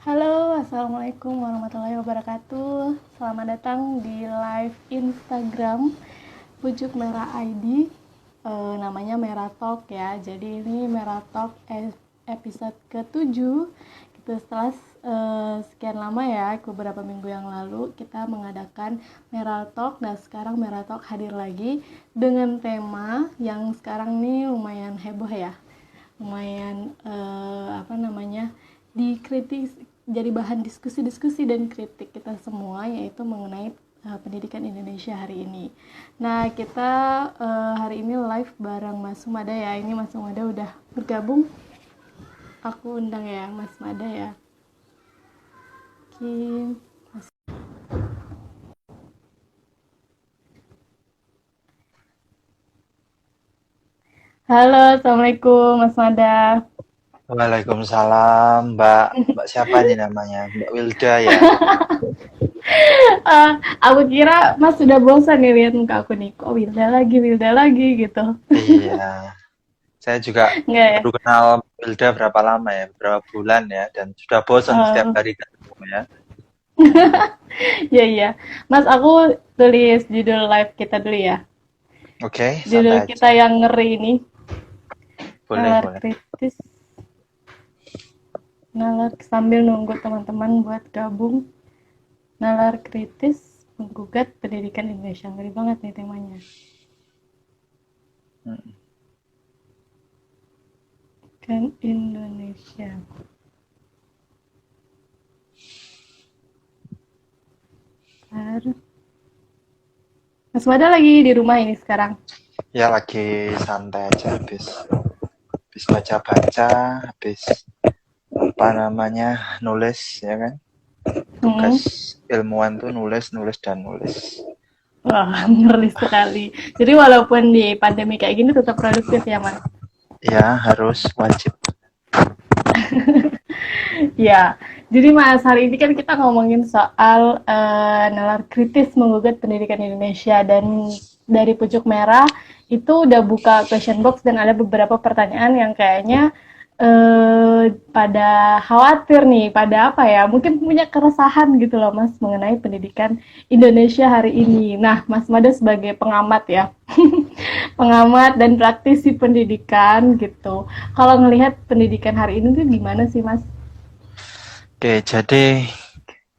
Halo, Assalamualaikum warahmatullahi wabarakatuh. Selamat datang di live Instagram Pucuk Merah ID. Namanya Merah Talk ya. Jadi ini Merah Talk episode ke-7. Kita setelah sekian lama ya, beberapa minggu yang lalu kita mengadakan Merah Talk. Nah sekarang Merah Talk hadir lagi dengan tema yang sekarang ini lumayan heboh ya. Lumayan dikritik, jadi bahan diskusi-diskusi dan kritik kita semua, yaitu mengenai pendidikan Indonesia hari ini. Nah kita hari ini live bareng Mas Sumada ya. Ini Mas Sumada udah bergabung, aku undang ya Mas Sumada ya. Oke. Halo, Assalamualaikum Mas Mada. Waalaikumsalam, Mbak. Mbak siapa nih namanya? Mbak Wilda ya? Aku kira Mas sudah bosan nih lihat muka aku nih. Kok Wilda lagi gitu. Iya, saya juga Enggak ya? baru kenal Mbak Wilda berapa lama ya? Berapa bulan ya? Dan sudah bosan setiap Eh, hari ketemu ya. Iya iya. Mas, aku tulis judul live kita dulu ya. Oke, Judul santai kita aja. yang ngeri ini, Boleh, nalar boleh. kritis, nalar sambil nunggu teman-teman buat gabung. Nalar kritis menggugat pendidikan Indonesia. Ngeri banget nih temanya. Mm. Kan Indonesia. Baru. Mas Mada lagi di rumah ini sekarang. Ya lagi santai aja habis baca-baca, habis apa namanya? Nulis ya kan? Tugas Hmm. ilmuwan tuh nulis, nulis dan nulis. Wah, ngeri sekali. Jadi walaupun di pandemi kayak gini tetap produktif ya, Mas? Ya, harus wajib. Ya, jadi Mas, hari ini kan kita ngomongin soal nalar kritis menggugat pendidikan Indonesia, dan dari Pucuk Merah itu udah buka question box dan ada beberapa pertanyaan yang kayaknya pada khawatir nih, pada apa ya, mungkin punya keresahan gitu loh Mas mengenai pendidikan Indonesia hari ini. Nah, Mas Mada sebagai pengamat ya, pengamat dan praktisi pendidikan gitu. Kalau ngelihat pendidikan hari ini tuh gimana sih Mas? Oke, jadi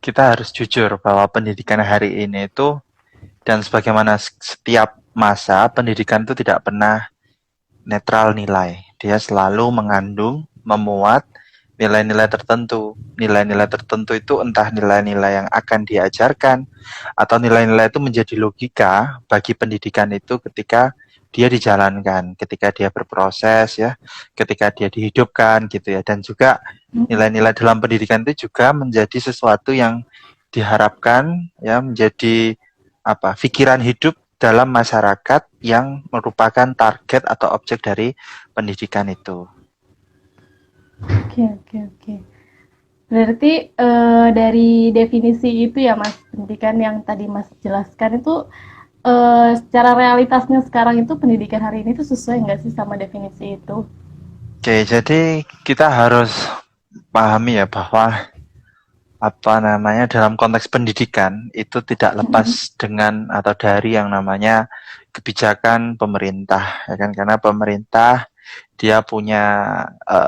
kita harus jujur bahwa pendidikan hari ini itu dan sebagaimana setiap masa pendidikan itu tidak pernah netral nilai. Dia selalu mengandung, memuat nilai-nilai tertentu. Nilai-nilai tertentu itu entah nilai-nilai yang akan diajarkan atau nilai-nilai itu menjadi logika bagi pendidikan itu ketika dia dijalankan, ketika dia berproses ya, ketika dia dihidupkan gitu ya. Dan juga nilai-nilai dalam pendidikan itu juga menjadi sesuatu yang diharapkan ya menjadi apa pikiran hidup dalam masyarakat yang merupakan target atau objek dari pendidikan itu. Oke, oke, oke. Berarti dari definisi itu ya Mas, pendidikan yang tadi Mas jelaskan itu secara realitasnya sekarang itu pendidikan hari ini tuh sesuai nggak sih sama definisi itu? Oke, jadi kita harus pahami ya bahwa apa namanya dalam konteks pendidikan itu tidak lepas dengan atau dari yang namanya kebijakan pemerintah ya kan karena pemerintah dia punya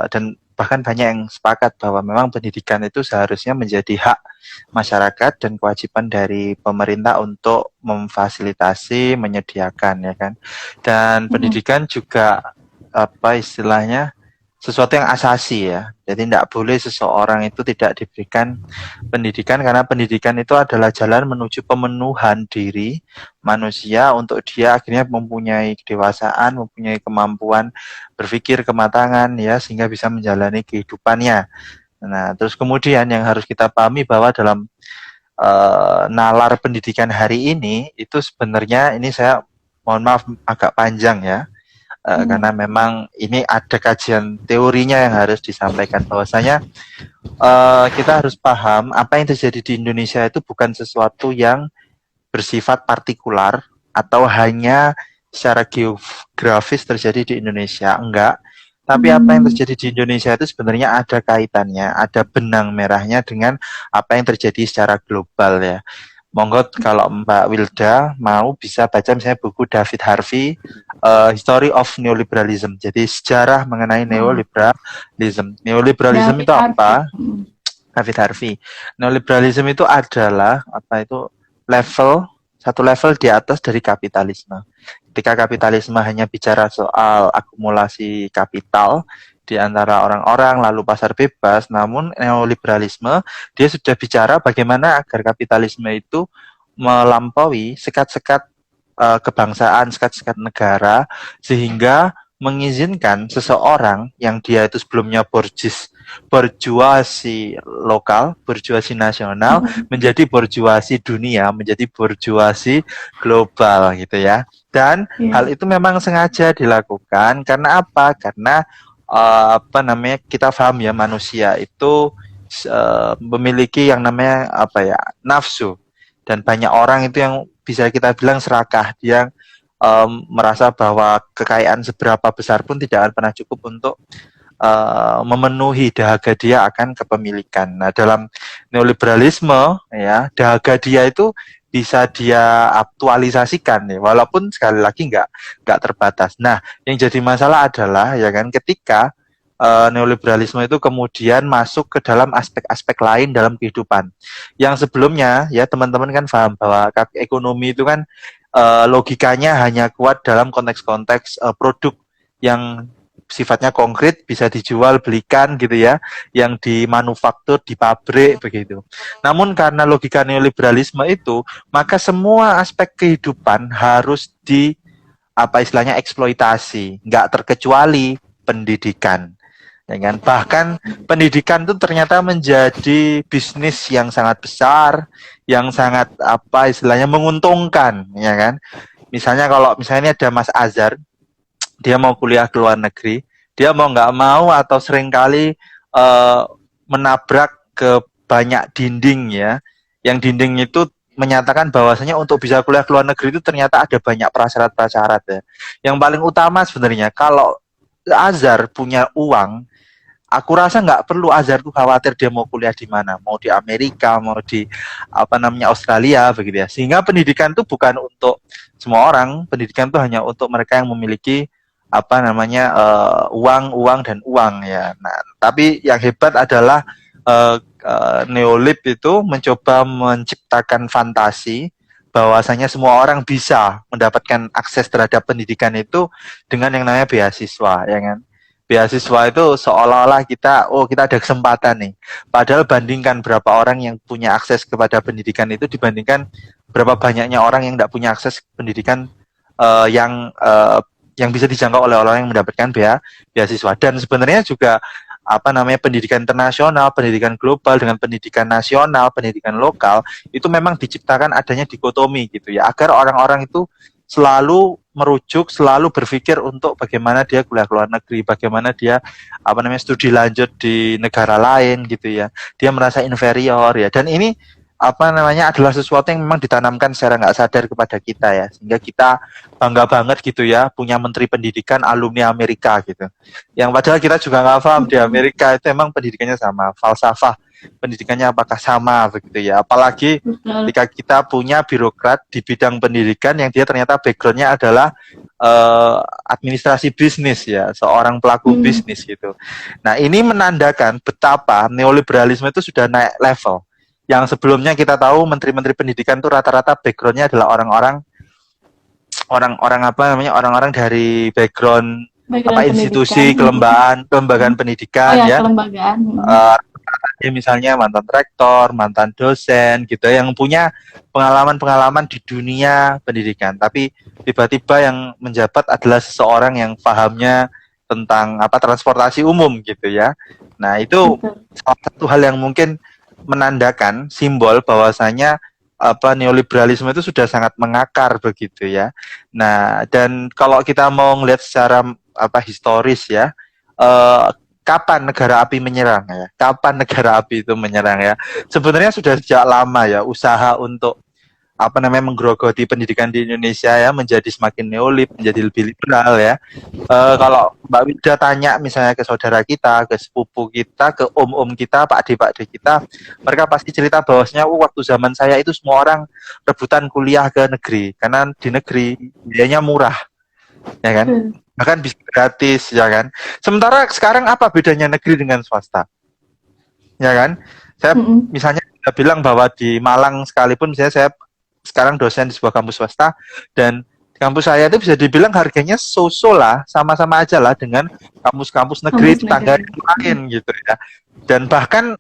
dan bahkan banyak yang sepakat bahwa memang pendidikan itu seharusnya menjadi hak masyarakat dan kewajiban dari pemerintah untuk memfasilitasi, menyediakan ya kan. Dan pendidikan juga apa istilahnya sesuatu yang asasi ya. Jadi tidak boleh seseorang itu tidak diberikan pendidikan karena pendidikan itu adalah jalan menuju pemenuhan diri manusia untuk dia akhirnya mempunyai kedewasaan, mempunyai kemampuan berpikir kematangan ya sehingga bisa menjalani kehidupannya. Nah, terus kemudian yang harus kita pahami bahwa dalam nalar pendidikan hari ini itu sebenarnya ini saya mohon maaf agak panjang ya. Karena memang ini ada kajian teorinya yang harus disampaikan bahwasanya kita harus paham apa yang terjadi di Indonesia itu bukan sesuatu yang bersifat partikular atau hanya secara geografis terjadi di Indonesia, enggak. Tapi apa yang Hmm. terjadi di Indonesia itu sebenarnya ada kaitannya, ada benang merahnya dengan apa yang terjadi secara global ya. Monggo kalau Mbak Wilda mau bisa baca misalnya buku David Harvey, History of Neoliberalism. Jadi sejarah mengenai Oh, neoliberalism. Neoliberalism David itu Harvey. apa? David Harvey. Neoliberalism itu adalah apa itu satu level di atas dari kapitalisme. Ketika kapitalisme hanya bicara soal akumulasi kapital di antara orang-orang lalu pasar bebas, namun neoliberalisme dia sudah bicara bagaimana agar kapitalisme itu melampaui sekat-sekat kebangsaan, sekat-sekat negara sehingga mengizinkan seseorang yang dia itu sebelumnya borjuasi lokal, borjuasi nasional, menjadi borjuasi dunia, menjadi borjuasi global gitu ya. Dan hal Iya. itu memang sengaja dilakukan karena apa? Karena apa namanya kita paham ya manusia itu memiliki yang namanya apa ya nafsu dan banyak orang itu yang bisa kita bilang serakah dia merasa bahwa kekayaan seberapa besar pun tidak akan pernah cukup untuk memenuhi dahaga dia akan kepemilikan. Nah, dalam neoliberalisme ya, dahaga dia itu bisa dia aktualisasikan ya, walaupun sekali lagi nggak terbatas. Nah, yang jadi masalah adalah ya kan ketika neoliberalisme itu kemudian masuk ke dalam aspek-aspek lain dalam kehidupan. Yang sebelumnya ya teman-teman kan paham bahwa ekonomi itu kan logikanya hanya kuat dalam konteks-konteks produk yang sifatnya konkret bisa dijual belikan gitu ya yang dimanufaktur di pabrik begitu. Namun karena logika neoliberalisme itu maka semua aspek kehidupan harus di apa istilahnya eksploitasi nggak terkecuali pendidikan ya kan bahkan pendidikan itu ternyata menjadi bisnis yang sangat besar yang sangat apa istilahnya menguntungkan ya kan misalnya kalau misalnya ada Mas Azhar dia mau kuliah ke luar negeri, dia mau nggak mau atau seringkali uh, menabrak ke banyak dinding ya, yang dinding itu menyatakan bahwasanya untuk bisa kuliah ke luar negeri itu ternyata ada banyak prasyarat-prasyarat ya. Yang paling utama sebenarnya kalau Azhar punya uang, aku rasa nggak perlu Azhar tuh khawatir dia mau kuliah di mana, mau di Amerika, mau di apa namanya Australia begitu ya. Sehingga pendidikan itu bukan untuk semua orang, pendidikan itu hanya untuk mereka yang memiliki apa namanya uang dan uang ya. Nah, tapi yang hebat adalah Neolib itu mencoba menciptakan fantasi bahwasanya semua orang bisa mendapatkan akses terhadap pendidikan itu dengan yang namanya beasiswa ya kan beasiswa itu seolah-olah kita ada kesempatan nih. Padahal bandingkan berapa orang yang punya akses kepada pendidikan itu dibandingkan berapa banyaknya orang yang tidak punya akses pendidikan yang bisa dijangkau oleh orang yang mendapatkan beasiswa. Dan sebenarnya juga apa namanya pendidikan internasional, pendidikan global dengan pendidikan nasional, pendidikan lokal itu memang diciptakan adanya dikotomi gitu ya agar orang-orang itu selalu merujuk, selalu berpikir untuk bagaimana dia kuliah ke luar negeri, bagaimana dia apa namanya studi lanjut di negara lain gitu ya. Dia merasa inferior ya. Dan ini apa namanya adalah sesuatu yang memang ditanamkan secara nggak sadar kepada kita ya, sehingga kita bangga banget gitu ya punya menteri pendidikan alumni Amerika gitu. Yang padahal kita juga nggak paham di Amerika itu emang pendidikannya sama, falsafah pendidikannya apakah sama begitu ya. Apalagi Betul. ketika kita punya birokrat di bidang pendidikan yang dia ternyata backgroundnya adalah administrasi bisnis ya, seorang pelaku Hmm. bisnis gitu. Nah ini menandakan betapa neoliberalisme itu sudah naik level. Yang sebelumnya kita tahu menteri-menteri pendidikan itu rata-rata backgroundnya adalah orang-orang apa namanya orang-orang dari background apa Background pendidikan. institusi kelembagaan Oh pendidikan ya, ya kelembagaan. uh, misalnya mantan rektor, mantan dosen gitu yang punya pengalaman-pengalaman di dunia pendidikan. Tapi tiba-tiba yang menjabat adalah seseorang yang pahamnya tentang apa transportasi umum gitu ya. Nah, itu Betul. salah satu hal yang mungkin menandakan simbol bahwasanya apa neoliberalisme itu sudah sangat mengakar begitu ya. Nah, dan kalau kita mau ngelihat secara apa historis ya, eh, kapan negara api menyerang ya? Kapan negara api itu menyerang ya? Sebenarnya sudah sejak lama ya usaha untuk apa namanya menggerogoti pendidikan di Indonesia ya menjadi semakin neolib, menjadi lebih liberal ya. Kalau Mbak Wida tanya misalnya ke saudara kita, ke sepupu kita, ke om-om kita, pak ade kita, mereka pasti cerita bahwasanya waktu zaman saya itu semua orang rebutan kuliah ke negeri karena di negeri biayanya murah, ya kan? Bahkan bisa gratis, ya kan? Sementara sekarang apa bedanya negeri dengan swasta? Ya kan? Saya misalnya bilang bahwa di Malang sekalipun misalnya saya sekarang dosen di sebuah kampus swasta dan kampus saya itu bisa dibilang harganya so-so lah, sama-sama aja lah dengan kampus-kampus negeri tetangga yang lain gitu ya. Dan bahkan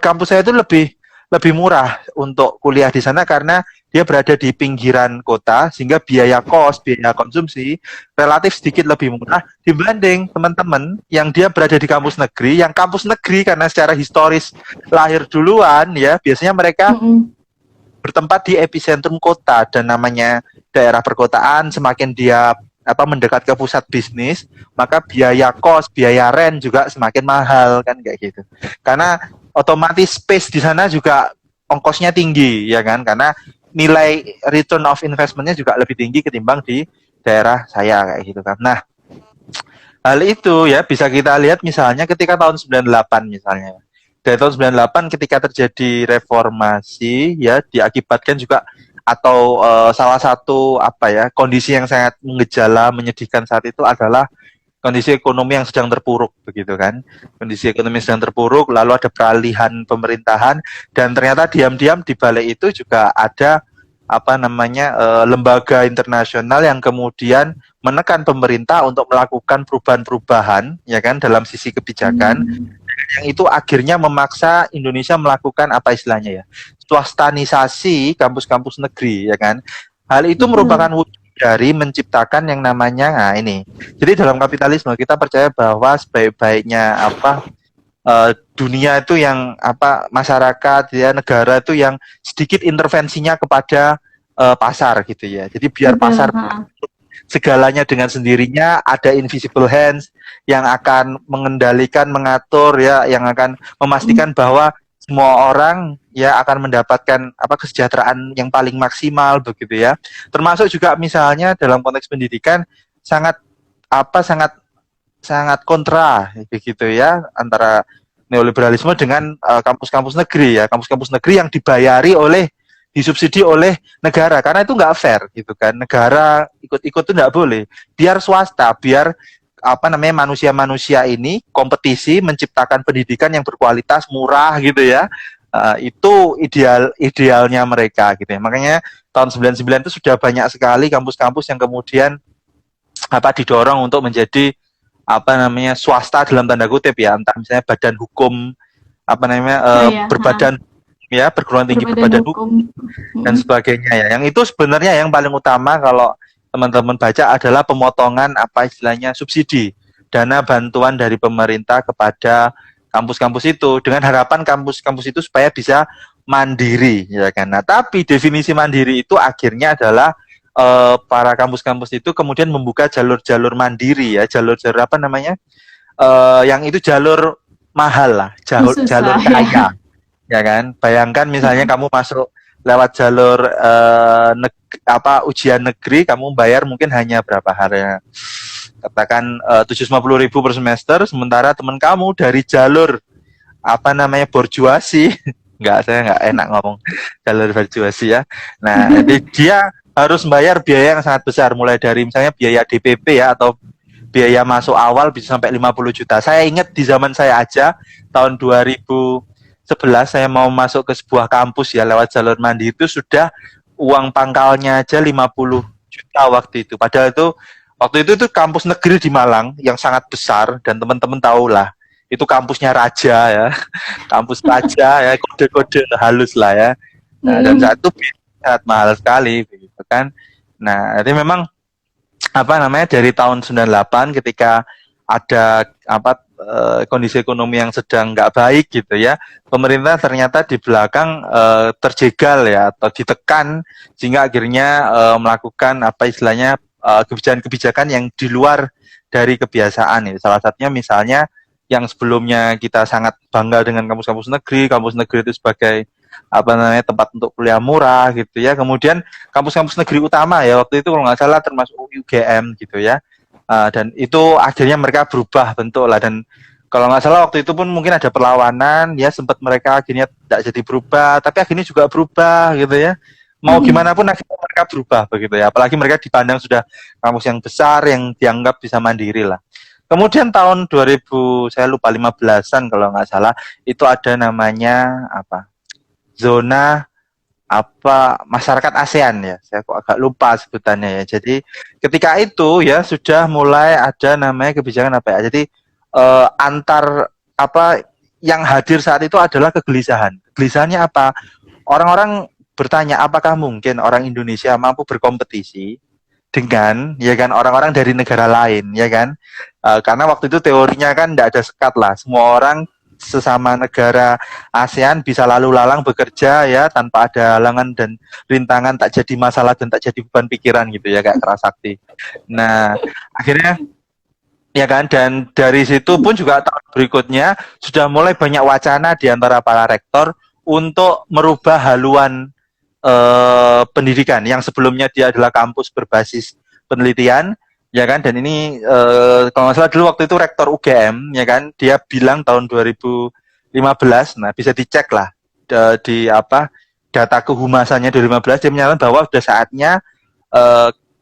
kampus saya itu lebih murah untuk kuliah di sana karena dia berada di pinggiran kota sehingga biaya kos, biaya konsumsi relatif sedikit lebih murah dibanding teman-teman yang dia berada di kampus negeri, yang kampus negeri karena secara historis lahir duluan ya, biasanya mereka bertempat di epicentrum kota dan namanya daerah perkotaan semakin dia mendekat ke pusat bisnis maka biaya kos, biaya rent juga semakin mahal kan kayak gitu. Karena otomatis space di sana juga ongkosnya tinggi ya kan karena nilai return of investment-nya juga lebih tinggi ketimbang di daerah saya kayak gitu kan. Nah, hal itu ya bisa kita lihat misalnya ketika tahun 98 misalnya. Dari tahun 98 ketika terjadi reformasi ya diakibatkan juga atau salah satu kondisi yang sangat mengejala menyedihkan saat itu adalah kondisi ekonomi yang sedang terpuruk begitu kan. Kondisi ekonomi sedang terpuruk lalu ada peralihan pemerintahan dan ternyata diam-diam di balik itu juga ada lembaga internasional yang kemudian menekan pemerintah untuk melakukan perubahan-perubahan ya kan dalam sisi kebijakan yang itu akhirnya memaksa Indonesia melakukan apa istilahnya ya swastanisasi kampus-kampus negeri ya kan. Hal itu merupakan wujud dari menciptakan yang namanya ini. Jadi dalam kapitalisme kita percaya bahwa sebaik-baiknya dunia itu yang masyarakat ya negara itu yang sedikit intervensinya kepada pasar gitu ya. Jadi biar pasar segalanya dengan sendirinya, ada invisible hands yang akan mengendalikan, mengatur ya, yang akan memastikan bahwa semua orang ya akan mendapatkan kesejahteraan yang paling maksimal begitu ya. Termasuk juga misalnya dalam konteks pendidikan sangat sangat kontra begitu ya antara neoliberalisme dengan kampus-kampus negeri ya, kampus-kampus negeri yang disubsidi oleh negara karena itu nggak fair gitu kan, negara ikut-ikut itu nggak boleh, biar swasta, biar manusia-manusia ini kompetisi menciptakan pendidikan yang berkualitas murah gitu ya, itu idealnya mereka gitu ya. Makanya tahun 99 itu sudah banyak sekali kampus-kampus yang kemudian didorong untuk menjadi swasta dalam tanda kutip ya, entah misalnya badan hukum berbadan ya perguruan tinggi berbadan hukum dan sebagainya ya. Yang itu sebenarnya yang paling utama kalau teman-teman baca adalah pemotongan istilahnya subsidi dana bantuan dari pemerintah kepada kampus-kampus itu dengan harapan kampus-kampus itu supaya bisa mandiri ya kan. Nah, tapi definisi mandiri itu akhirnya adalah para kampus-kampus itu kemudian membuka jalur-jalur mandiri ya, jalur-jalur yang itu jalur mahal lah, jalur kaya. Ya kan, bayangkan misalnya kamu masuk lewat jalur ujian negeri, kamu bayar mungkin hanya berapa harga, katakan 750.000 per semester, sementara teman kamu dari jalur borjuasi, saya nggak enak ngomong jalur borjuasi ya. Nah, jadi dia harus membayar biaya yang sangat besar, mulai dari misalnya biaya DPP ya atau biaya masuk awal bisa sampai 50 juta. Saya ingat di zaman saya aja tahun 2011 saya mau masuk ke sebuah kampus ya lewat jalur mandiri itu sudah uang pangkalnya aja 50 juta waktu itu. Padahal itu waktu itu kampus negeri di Malang yang sangat besar dan teman-teman tahu lah itu kampusnya raja ya, kampus raja ya, kode-kode halus lah ya. Nah, dan saat itu sangat mahal sekali begitu kan. Nah, jadi memang dari tahun 98 ketika ada kondisi ekonomi yang sedang nggak baik gitu ya, pemerintah ternyata di belakang terjegal ya atau ditekan sehingga akhirnya melakukan istilahnya kebijakan-kebijakan yang di luar dari kebiasaan. Salah satunya misalnya yang sebelumnya kita sangat bangga dengan kampus-kampus negeri itu sebagai apa namanya tempat untuk kuliah murah gitu ya. Kemudian kampus-kampus negeri utama ya waktu itu kalau nggak salah termasuk UGM gitu ya. Dan itu akhirnya mereka berubah bentuk lah, dan kalau nggak salah waktu itu pun mungkin ada perlawanan ya, sempat mereka akhirnya tidak jadi berubah, tapi akhirnya juga berubah gitu ya. Mau gimana pun akhirnya mereka berubah begitu ya. Apalagi mereka dipandang sudah kampus yang besar yang dianggap bisa mandiri lah. Kemudian tahun 2000 saya lupa 15-an kalau nggak salah itu ada namanya apa? Zona apa masyarakat ASEAN ya, saya kok agak lupa sebutannya ya. Jadi ketika itu ya sudah mulai ada namanya kebijakan apa ya. Jadi antar apa yang hadir saat itu adalah kegelisahan. Kegelisahannya apa? Orang-orang bertanya apakah mungkin orang Indonesia mampu berkompetisi dengan ya kan orang-orang dari negara lain ya kan. Karena waktu itu teorinya kan tidak ada sekat lah, semua orang sesama negara ASEAN bisa lalu lalang bekerja ya tanpa ada halangan dan rintangan, tak jadi masalah dan tak jadi beban pikiran gitu ya kayak Kerasakti. Nah akhirnya ya kan, dan dari situ pun juga tahun berikutnya sudah mulai banyak wacana di antara para rektor untuk merubah haluan pendidikan yang sebelumnya dia adalah kampus berbasis penelitian ya kan, dan ini kalau nggak salah dulu waktu itu rektor UGM ya kan, dia bilang tahun 2015, nah bisa dicek lah di apa data kehumasannya 2015, dia menyatakan bahwa sudah saatnya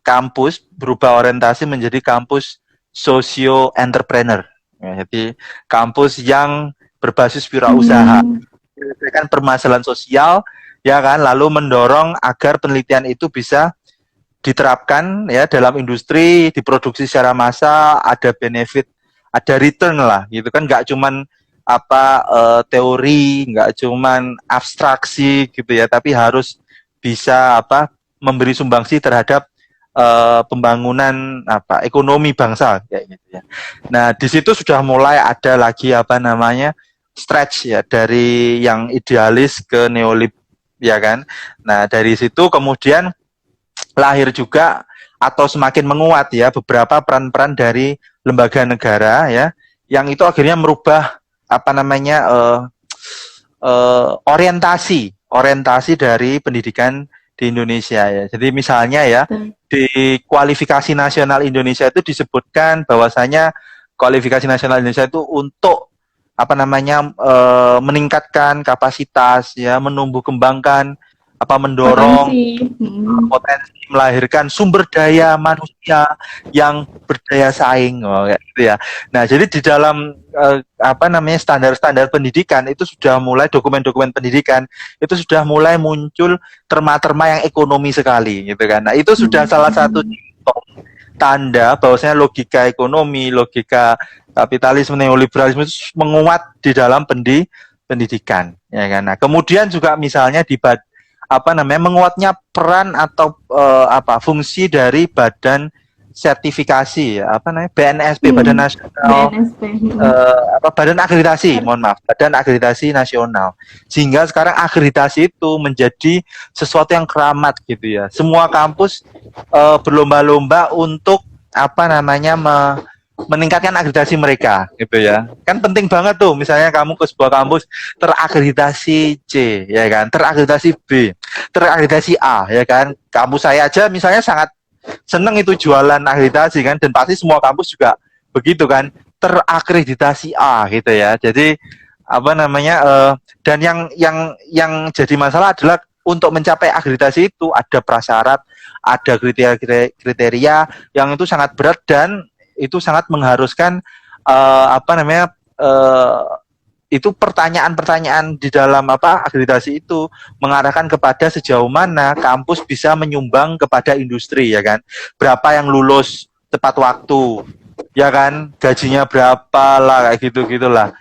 kampus berubah orientasi menjadi kampus socio entrepreneur ya, jadi kampus yang berbasis wirausaha, menyelesaikan permasalahan sosial ya kan, lalu mendorong agar penelitian itu bisa diterapkan ya dalam industri, diproduksi secara massal, ada benefit, ada return lah gitu kan, nggak cuman apa teori, nggak cuman abstraksi gitu ya, tapi harus bisa apa memberi sumbangsi terhadap pembangunan apa ekonomi bangsa kayak gitu ya. Nah di situ sudah mulai ada lagi apa namanya stretch ya dari yang idealis ke neolib ya kan. Nah dari situ kemudian lahir juga atau semakin menguat ya beberapa peran-peran dari lembaga negara ya yang itu akhirnya merubah apa namanya orientasi dari pendidikan di Indonesia ya. Jadi misalnya ya di kualifikasi nasional Indonesia itu disebutkan bahwasanya kualifikasi nasional Indonesia itu untuk apa namanya meningkatkan kapasitas ya, menumbuh kembangkan apa mendorong potensi melahirkan sumber daya manusia yang berdaya saing gitu ya. Nah, jadi di dalam apa namanya standar-standar pendidikan itu sudah mulai dokumen-dokumen pendidikan itu sudah mulai muncul terma-terma yang ekonomi sekali gitu kan. Nah, itu sudah salah satu tanda bahwasanya logika ekonomi, logika kapitalisme, neoliberalisme itu menguat di dalam pendidikan ya kan. Nah, kemudian juga misalnya di apa namanya menguatnya peran atau apa fungsi dari badan sertifikasi ya, apa namanya BNSP Badan Nasional apa Badan Akreditasi Badan Akreditasi Nasional, sehingga sekarang akreditasi itu menjadi sesuatu yang keramat gitu ya, semua kampus berlomba-lomba untuk apa namanya meningkatkan akreditasi mereka gitu ya, kan penting banget tuh misalnya kamu ke sebuah kampus terakreditasi C ya kan, terakreditasi B, terakreditasi A ya kan, kampus saya aja misalnya sangat seneng itu jualan akreditasi kan, dan pasti semua kampus juga begitu kan, terakreditasi A gitu ya. Jadi apa namanya dan yang jadi masalah adalah untuk mencapai akreditasi itu ada prasyarat, ada kriteria yang itu sangat berat dan itu sangat mengharuskan apa namanya itu pertanyaan-pertanyaan di dalam apa akreditasi itu mengarahkan kepada sejauh mana kampus bisa menyumbang kepada industri ya kan, berapa yang lulus tepat waktu ya kan, gajinya berapa lah kayak gitu gitulah,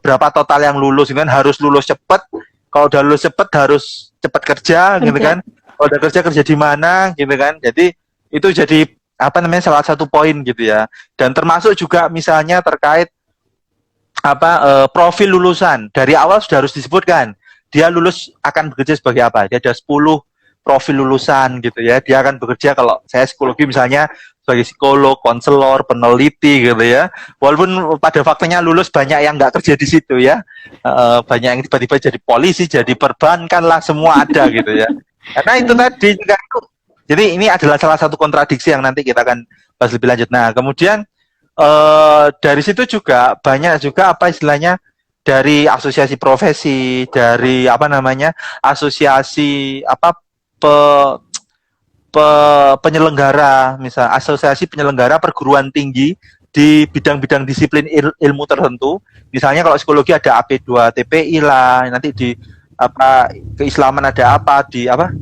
berapa total yang lulus kan, harus lulus cepat, kalau udah lulus cepat harus cepat kerja gitu kan, kalau udah kerja di mana gitu kan. Jadi itu jadi apa namanya salah satu poin gitu ya, dan termasuk juga misalnya terkait apa profil lulusan dari awal sudah harus disebutkan dia lulus akan bekerja sebagai apa, dia ada 10 profil lulusan gitu ya. Dia akan bekerja kalau saya psikologi misalnya sebagai psikolog, konselor, peneliti gitu ya. Walaupun pada faktanya lulus banyak yang nggak kerja di situ ya. Banyak yang tiba-tiba jadi polisi, jadi perbankan lah, semua ada gitu ya. Karena itu tadi juga itu. Jadi ini adalah salah satu kontradiksi yang nanti kita akan bahas lebih lanjut. Nah, kemudian dari situ juga banyak juga apa istilahnya dari asosiasi profesi, dari apa namanya asosiasi apa pe, penyelenggara, misal asosiasi penyelenggara perguruan tinggi di bidang-bidang disiplin ilmu tertentu. Misalnya kalau psikologi ada AP2 TPI lah, nanti di apa keislaman ada apa, di apa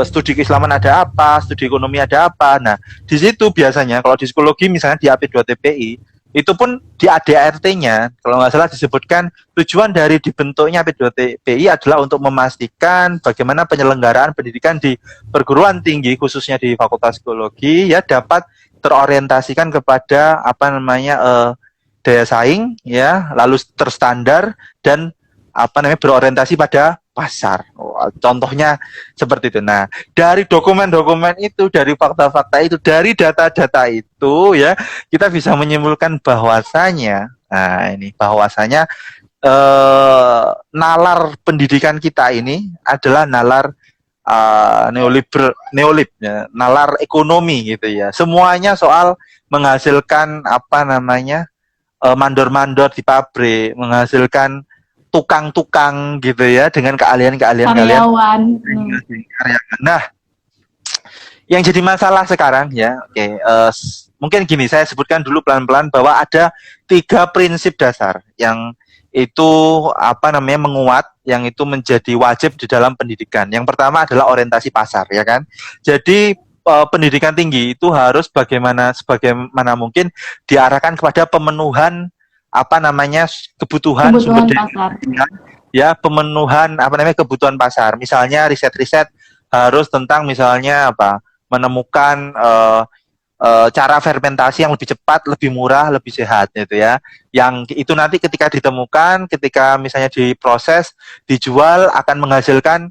studi keislaman ada apa, studi ekonomi ada apa. Nah, di situ biasanya kalau di psikologi misalnya di AP2 TPI itu pun di ADART-nya kalau nggak salah disebutkan tujuan dari dibentuknya AP2 TPI adalah untuk memastikan bagaimana penyelenggaraan pendidikan di perguruan tinggi khususnya di Fakultas Psikologi ya dapat terorientasikan kepada apa namanya daya saing ya, lalu terstandar dan apa namanya berorientasi pada pasar. Contohnya seperti itu. Nah, dari dokumen-dokumen itu, dari fakta-fakta itu, dari data-data itu ya, kita bisa menyimpulkan bahwasanya, nah ini bahwasanya nalar pendidikan kita ini adalah nalar neolib ya, nalar ekonomi gitu ya. Semuanya soal menghasilkan apa namanya mandor-mandor di pabrik, menghasilkan tukang-tukang gitu ya dengan keahlian-keahlian karyawan. Karyawan. Nah, yang jadi masalah sekarang ya, mungkin gini saya sebutkan dulu pelan-pelan bahwa ada 3 prinsip dasar yang itu apa namanya menguat, yang itu menjadi wajib di dalam pendidikan. Yang pertama adalah orientasi pasar, ya kan. Jadi pendidikan tinggi itu harus sebagaimana mungkin diarahkan kepada pemenuhan apa namanya kebutuhan sumber daya ya, pemenuhan apa namanya kebutuhan pasar. Misalnya riset-riset harus tentang misalnya apa menemukan cara fermentasi yang lebih cepat, lebih murah, lebih sehat gitu ya. Yang itu nanti ketika ditemukan, ketika misalnya diproses, dijual akan menghasilkan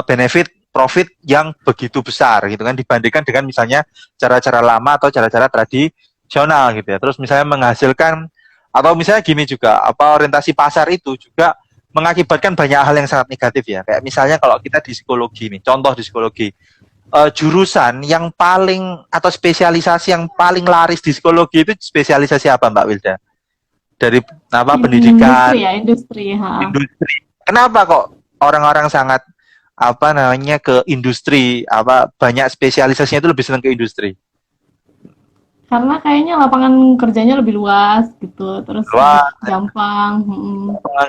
benefit profit yang begitu besar gitu kan dibandingkan dengan misalnya cara-cara lama atau cara-cara tradisional gitu ya. Terus misalnya menghasilkan atau misalnya gini juga, apa orientasi pasar itu juga mengakibatkan banyak hal yang sangat negatif ya. Kayak misalnya kalau kita di psikologi nih, contoh di psikologi, jurusan yang paling atau spesialisasi yang paling laris di psikologi itu spesialisasi apa Mbak Wilda? Dari apa pendidikan? Industri. Kenapa kok orang-orang sangat apa namanya ke industri, apa banyak spesialisasinya itu lebih senang ke industri? Karena kayaknya lapangan kerjanya lebih luas gitu, terus gampang.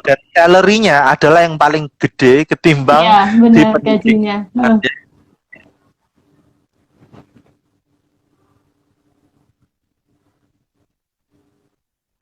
Dan salary-nya adalah yang paling gede ketimbang benar, gajinya.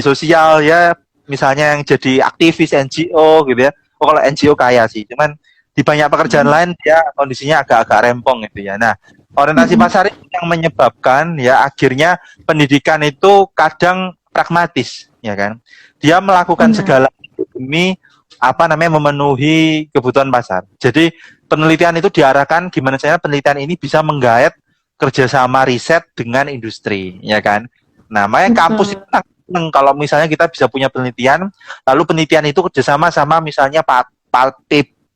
Sosial ya, misalnya yang jadi aktivis NGO gitu ya. Kalau NGO kaya sih, cuman di banyak pekerjaan lain dia kondisinya agak-agak rempong gitu ya. Nah, orientasi pasar itu yang menyebabkan ya akhirnya pendidikan itu kadang pragmatis ya kan. Dia melakukan segala demi apa namanya memenuhi kebutuhan pasar. Jadi penelitian itu diarahkan gimana caranya penelitian ini bisa menggait kerjasama riset dengan industri ya kan. Nah, makanya kampus itu kalau misalnya kita bisa punya penelitian, lalu penelitian itu kerjasama sama misalnya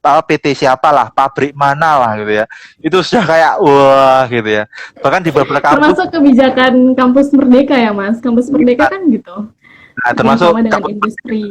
PT siapalah, pabrik mana lah gitu ya. Itu sudah kayak wah gitu ya. Bahkan di beberapa kampus termasuk kebijakan kampus Merdeka ya Mas. Kampus Merdeka kan gitu. Nah, termasuk dengan industri.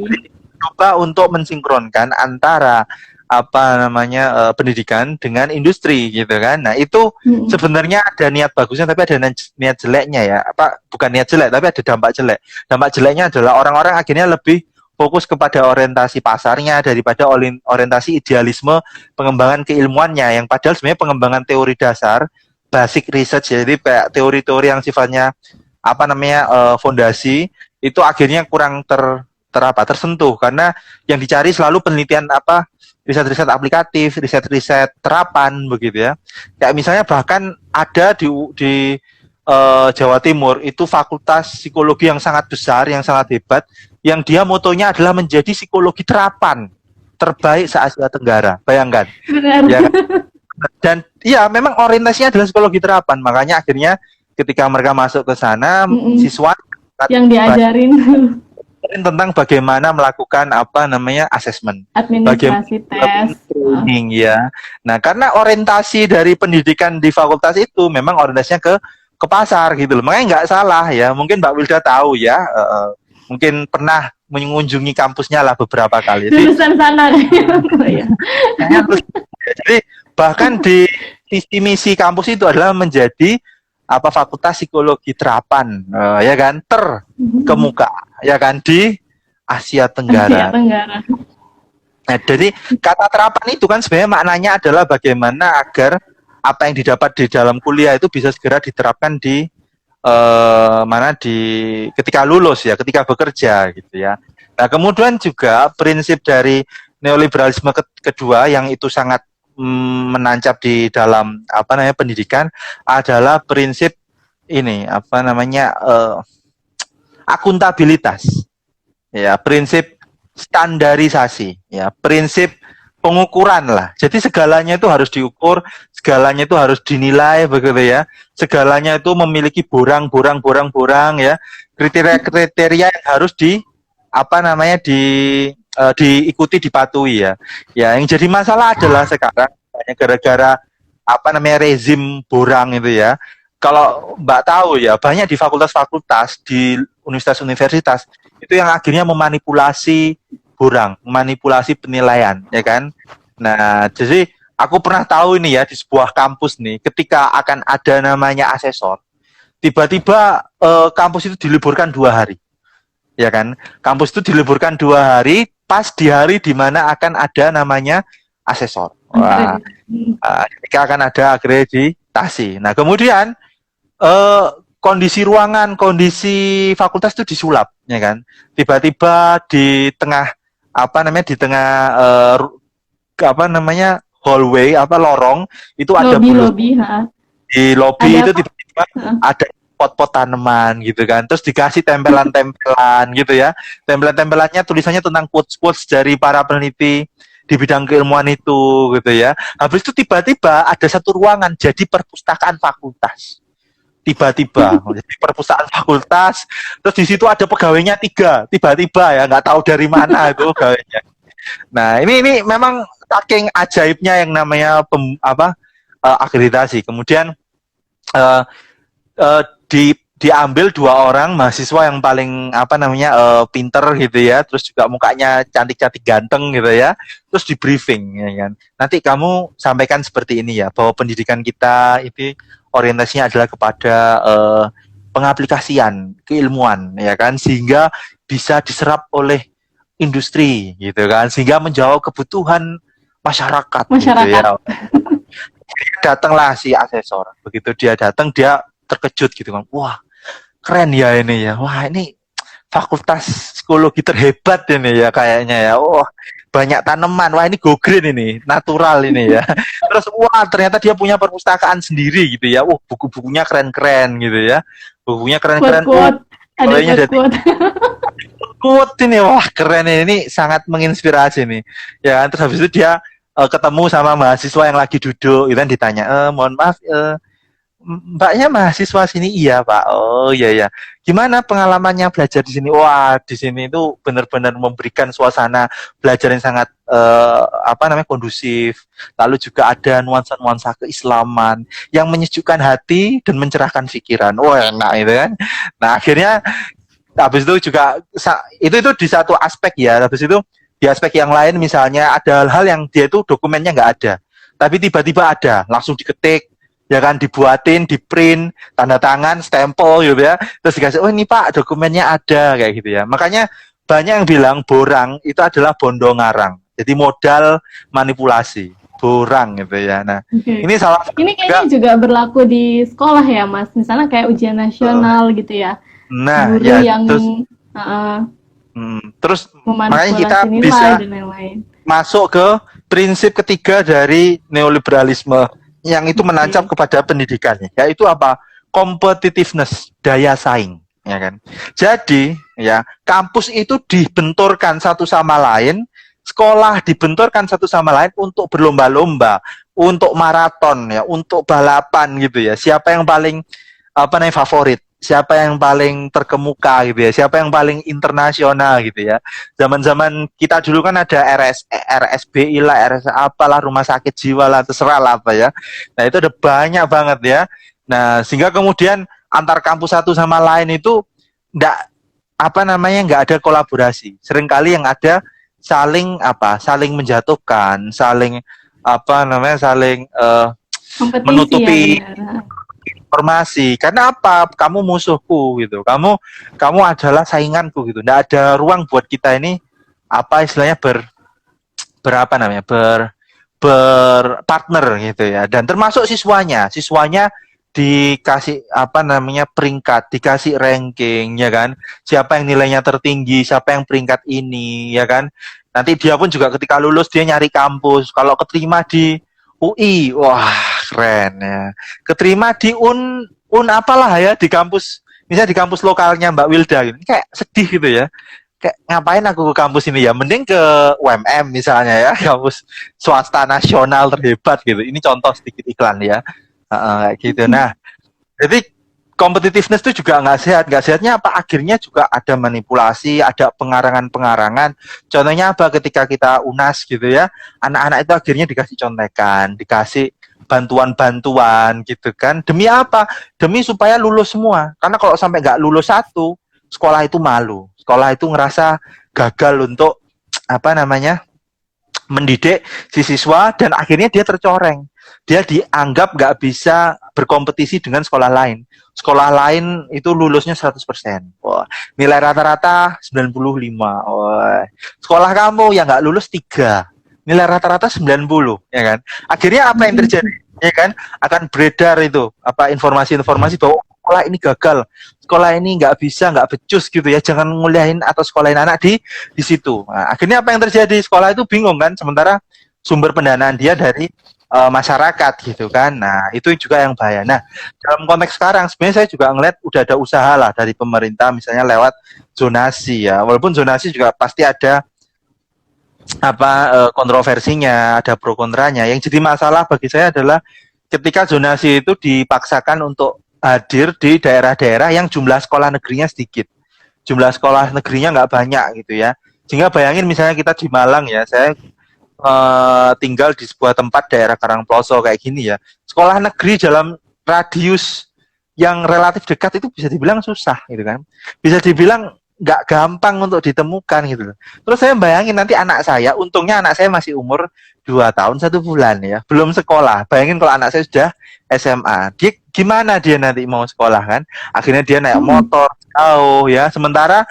Coba untuk mensinkronkan antara apa namanya pendidikan dengan industri gitu kan. Nah, itu sebenarnya ada niat bagusnya tapi ada niat jeleknya ya. Apa bukan niat jelek tapi ada dampak jelek. Dampak jeleknya adalah orang-orang akhirnya lebih fokus kepada orientasi pasarnya daripada orientasi idealisme pengembangan keilmuannya yang padahal sebenarnya pengembangan teori dasar basic research jadi kayak teori-teori yang sifatnya apa namanya fondasi itu akhirnya kurang tersentuh karena yang dicari selalu penelitian apa riset-riset aplikatif, riset-riset terapan begitu ya. Kayak misalnya bahkan ada di Jawa Timur itu fakultas psikologi yang sangat besar, yang sangat hebat, yang dia motonya adalah menjadi psikologi terapan terbaik se-Asia Tenggara. Bayangkan. Benar. Ya, Dan iya memang orientasinya adalah psikologi terapan. Makanya akhirnya ketika mereka masuk ke sana, Mm-mm. siswa Yang diajarin tentang bagaimana melakukan apa namanya asesmen, bagaimana administrasi tes. melakukan training ya. Nah, karena orientasi dari pendidikan di fakultas itu memang orientasinya ke pasar gitu loh. Makanya nggak salah ya. Mungkin Mbak Wilda tahu ya. Mungkin pernah mengunjungi kampusnya lah beberapa kali. Jadi, Lulusan sana kayaknya. jadi bahkan di visi misi kampus itu adalah menjadi apa fakultas psikologi terapan, ya kan terkemuka, ya kan di Asia Asia Tenggara. Tenggara. Nah, jadi kata terapan itu kan sebenarnya maknanya adalah bagaimana agar apa yang didapat di dalam kuliah itu bisa segera diterapkan di mana di ketika lulus ya, ketika bekerja gitu ya. Nah, kemudian juga prinsip dari neoliberalisme kedua yang itu sangat menancap di dalam apa namanya pendidikan adalah prinsip ini apa namanya akuntabilitas. Ya, prinsip standarisasi, ya, prinsip pengukuran lah. Jadi segalanya itu harus diukur, segalanya itu harus dinilai begitu ya. Segalanya itu memiliki borang ya. Kriteria-kriteria yang harus di apa namanya diikuti dipatuhi ya. Ya, yang jadi masalah adalah sekarang hanya gara-gara apa namanya rezim borang itu ya. Kalau Mbak tahu ya, banyak di fakultas-fakultas di universitas-universitas itu yang akhirnya memanipulasi borang, memanipulasi penilaian, ya kan? Nah, jadi aku pernah tahu ini ya di sebuah kampus nih, ketika akan ada namanya asesor, tiba-tiba kampus itu diliburkan 2 hari, ya kan? Kampus itu diliburkan 2 hari, pas di hari di mana akan ada namanya asesor. Wah, ketika akan ada akreditasi. Nah, kemudian kondisi ruangan, kondisi fakultas itu disulap, ya kan? Tiba-tiba di tengah apa namanya di tengah apa namanya hallway apa lorong itu ada Lobby, di lobby ada itu apa? tiba-tiba ada pot-pot tanaman gitu kan, terus dikasih tempelan-tempelan gitu ya, tempelan-tempelannya tulisannya tentang quotes-quotes dari para peneliti di bidang keilmuan itu gitu ya. Habis itu tiba-tiba ada satu ruangan jadi perpustakaan fakultas. Tiba-tiba jadi perpustakaan fakultas, terus di situ ada pegawainya 3, tiba-tiba ya nggak tahu dari mana itu pegawainya. Nah ini memang saking ajaibnya yang namanya akreditasi. Kemudian uh, diambil 2 orang mahasiswa yang paling apa namanya pinter gitu ya, terus juga mukanya cantik-cantik ganteng gitu ya, terus di briefing ya kan. Nanti kamu sampaikan seperti ini ya, bahwa pendidikan kita itu orientasinya adalah kepada pengaplikasian keilmuan ya kan, sehingga bisa diserap oleh industri gitu kan, sehingga menjawab kebutuhan masyarakat. Gitu ya. Datanglah si asesor. Begitu dia datang, dia terkejut gitu kan. Wah, keren ya ini ya. Wah, ini fakultas psikologi terhebat ini ya kayaknya ya. Wah, banyak tanaman. Wah, ini go green ini, natural ini ya. Terus wah, ternyata dia punya perpustakaan sendiri gitu ya. Wah, buku-bukunya keren-keren gitu ya. Bukunya keren-keren. Ada Quote ini, wah keren ini sangat menginspirasi nih. Ya, terus habis itu dia ketemu sama mahasiswa yang lagi duduk, gitu kan ditanya, mohon maaf, mbaknya mahasiswa sini? Iya pak. Oh iya ya. Gimana pengalamannya belajar di sini? Wah di sini itu benar-benar memberikan suasana belajar yang sangat apa namanya kondusif. Lalu juga ada nuansa-nuansa keislaman yang menyejukkan hati dan mencerahkan pikiran. Wah enak itu kan. Nah akhirnya habis itu juga itu di satu aspek ya. Habis itu di aspek yang lain misalnya ada hal-hal yang dia itu dokumennya nggak ada, tapi tiba-tiba ada, langsung diketik, ya kan, dibuatin, di print, tanda tangan, stempel gitu ya, terus dikasih, oh ini pak dokumennya ada kayak gitu ya. Makanya banyak yang bilang borang itu adalah bondo ngarang, jadi modal manipulasi borang gitu ya. Nah ini salah satu ini kayaknya juga berlaku di sekolah ya mas, misalnya kayak ujian nasional gitu ya. Nah guru ya yang terus makanya kita bisa masuk ke prinsip ketiga dari neoliberalisme yang itu menancap kepada pendidikannya, yaitu apa? Competitiveness, daya saing, ya kan. Jadi ya kampus itu dibenturkan satu sama lain, sekolah dibenturkan satu sama lain untuk berlomba-lomba untuk maraton ya, untuk balapan gitu ya. Siapa yang paling favorit? Siapa yang paling terkemuka gitu ya? Siapa yang paling internasional gitu ya? Zaman-zaman kita dulu kan ada RSBI lah, RS apalah, rumah sakit jiwa lah, terserah lah apa ya. Nah, itu ada banyak banget ya. Nah, sehingga kemudian antar kampus satu sama lain itu enggak nggak ada kolaborasi. Seringkali yang ada saling menjatuhkan, saling Kompetisi ya, menutupi benar. informasi. Karena apa? Kamu musuhku gitu. Kamu adalah sainganku gitu. Nggak ada ruang buat kita ini istilahnya berapa namanya berpartner gitu ya. Dan termasuk siswanya dikasih peringkat, dikasih ranking ya kan, siapa yang nilainya tertinggi, siapa yang peringkat ini ya kan. Nanti dia pun juga ketika lulus dia nyari kampus, kalau keterima di UI, wah keren ya, keterima di un apalah ya, di kampus misalnya di kampus lokalnya Mbak Wilda gitu, kayak sedih gitu ya, kayak ngapain aku ke kampus ini ya, mending ke UMM misalnya ya, kampus swasta nasional terhebat gitu. Ini contoh sedikit iklan ya. Kayak gitu. Nah, jadi competitiveness itu juga nggak sehat. Nggak sehatnya apa? Akhirnya juga ada manipulasi, ada pengarangan-pengarangan. Contohnya apa? Ketika kita UNAS gitu ya, anak-anak itu akhirnya dikasih contekan, dikasih bantuan-bantuan gitu kan. Demi apa? Demi supaya lulus semua. Karena kalau sampai nggak lulus satu, sekolah itu malu. Sekolah itu ngerasa gagal untuk mendidik si siswa, dan akhirnya dia tercoreng. Dia dianggap nggak bisa berkompetisi dengan sekolah lain. Sekolah lain itu lulusnya 100%. Wah, nilai rata-rata 95. Wah. Sekolah kamu yang nggak lulus 3. Nilai rata-rata 90, ya kan? Akhirnya apa yang terjadi? Ya kan? Akan beredar itu informasi-informasi bahwa sekolah ini gagal, sekolah ini nggak bisa, nggak becus gitu ya, jangan nguliahin atau sekolahin anak di situ. Nah, akhirnya apa yang terjadi? Sekolah itu bingung kan, sementara sumber pendanaan dia dari masyarakat gitu kan. Nah, itu juga yang bahaya. Nah, dalam konteks sekarang sebenarnya saya juga ngeliat udah ada usaha lah dari pemerintah, misalnya lewat zonasi ya. Walaupun zonasi juga pasti ada kontroversinya, ada pro kontranya. Yang jadi masalah bagi saya adalah ketika zonasi itu dipaksakan untuk hadir di daerah-daerah yang jumlah sekolah negerinya sedikit, jumlah sekolah negerinya nggak banyak gitu ya. Sehingga bayangin misalnya kita di Malang ya, saya tinggal di sebuah tempat daerah Karangploso kayak gini ya, sekolah negeri dalam radius yang relatif dekat itu bisa dibilang susah gitu kan, bisa dibilang nggak gampang untuk ditemukan gitu. Terus saya bayangin nanti anak saya, untungnya anak saya masih umur 2 tahun 1 bulan ya, belum sekolah. Bayangin kalau anak saya sudah SMA, dia gimana dia nanti mau sekolah kan? Akhirnya dia naik motor jauh ya, sementara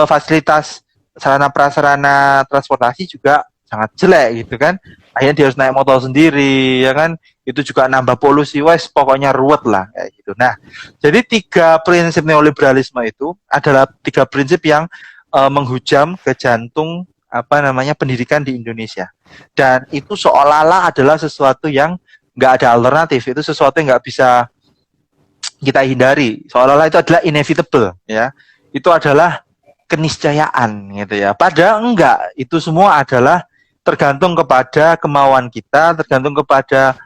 fasilitas sarana prasarana transportasi juga sangat jelek gitu kan. Akhirnya dia harus naik motor sendiri ya kan. Itu juga nambah polusi, wes pokoknya ruwet lah kayak gitu. Nah, jadi 3 prinsip neoliberalisme itu adalah 3 prinsip yang menghujam ke jantung pendidikan di Indonesia. Dan itu seolah-olah adalah sesuatu yang nggak ada alternatif, itu sesuatu yang nggak bisa kita hindari. Seolah-olah itu adalah inevitable ya. Itu adalah keniscayaan gitu ya. Padahal enggak, itu semua adalah tergantung kepada kemauan kita, tergantung kepada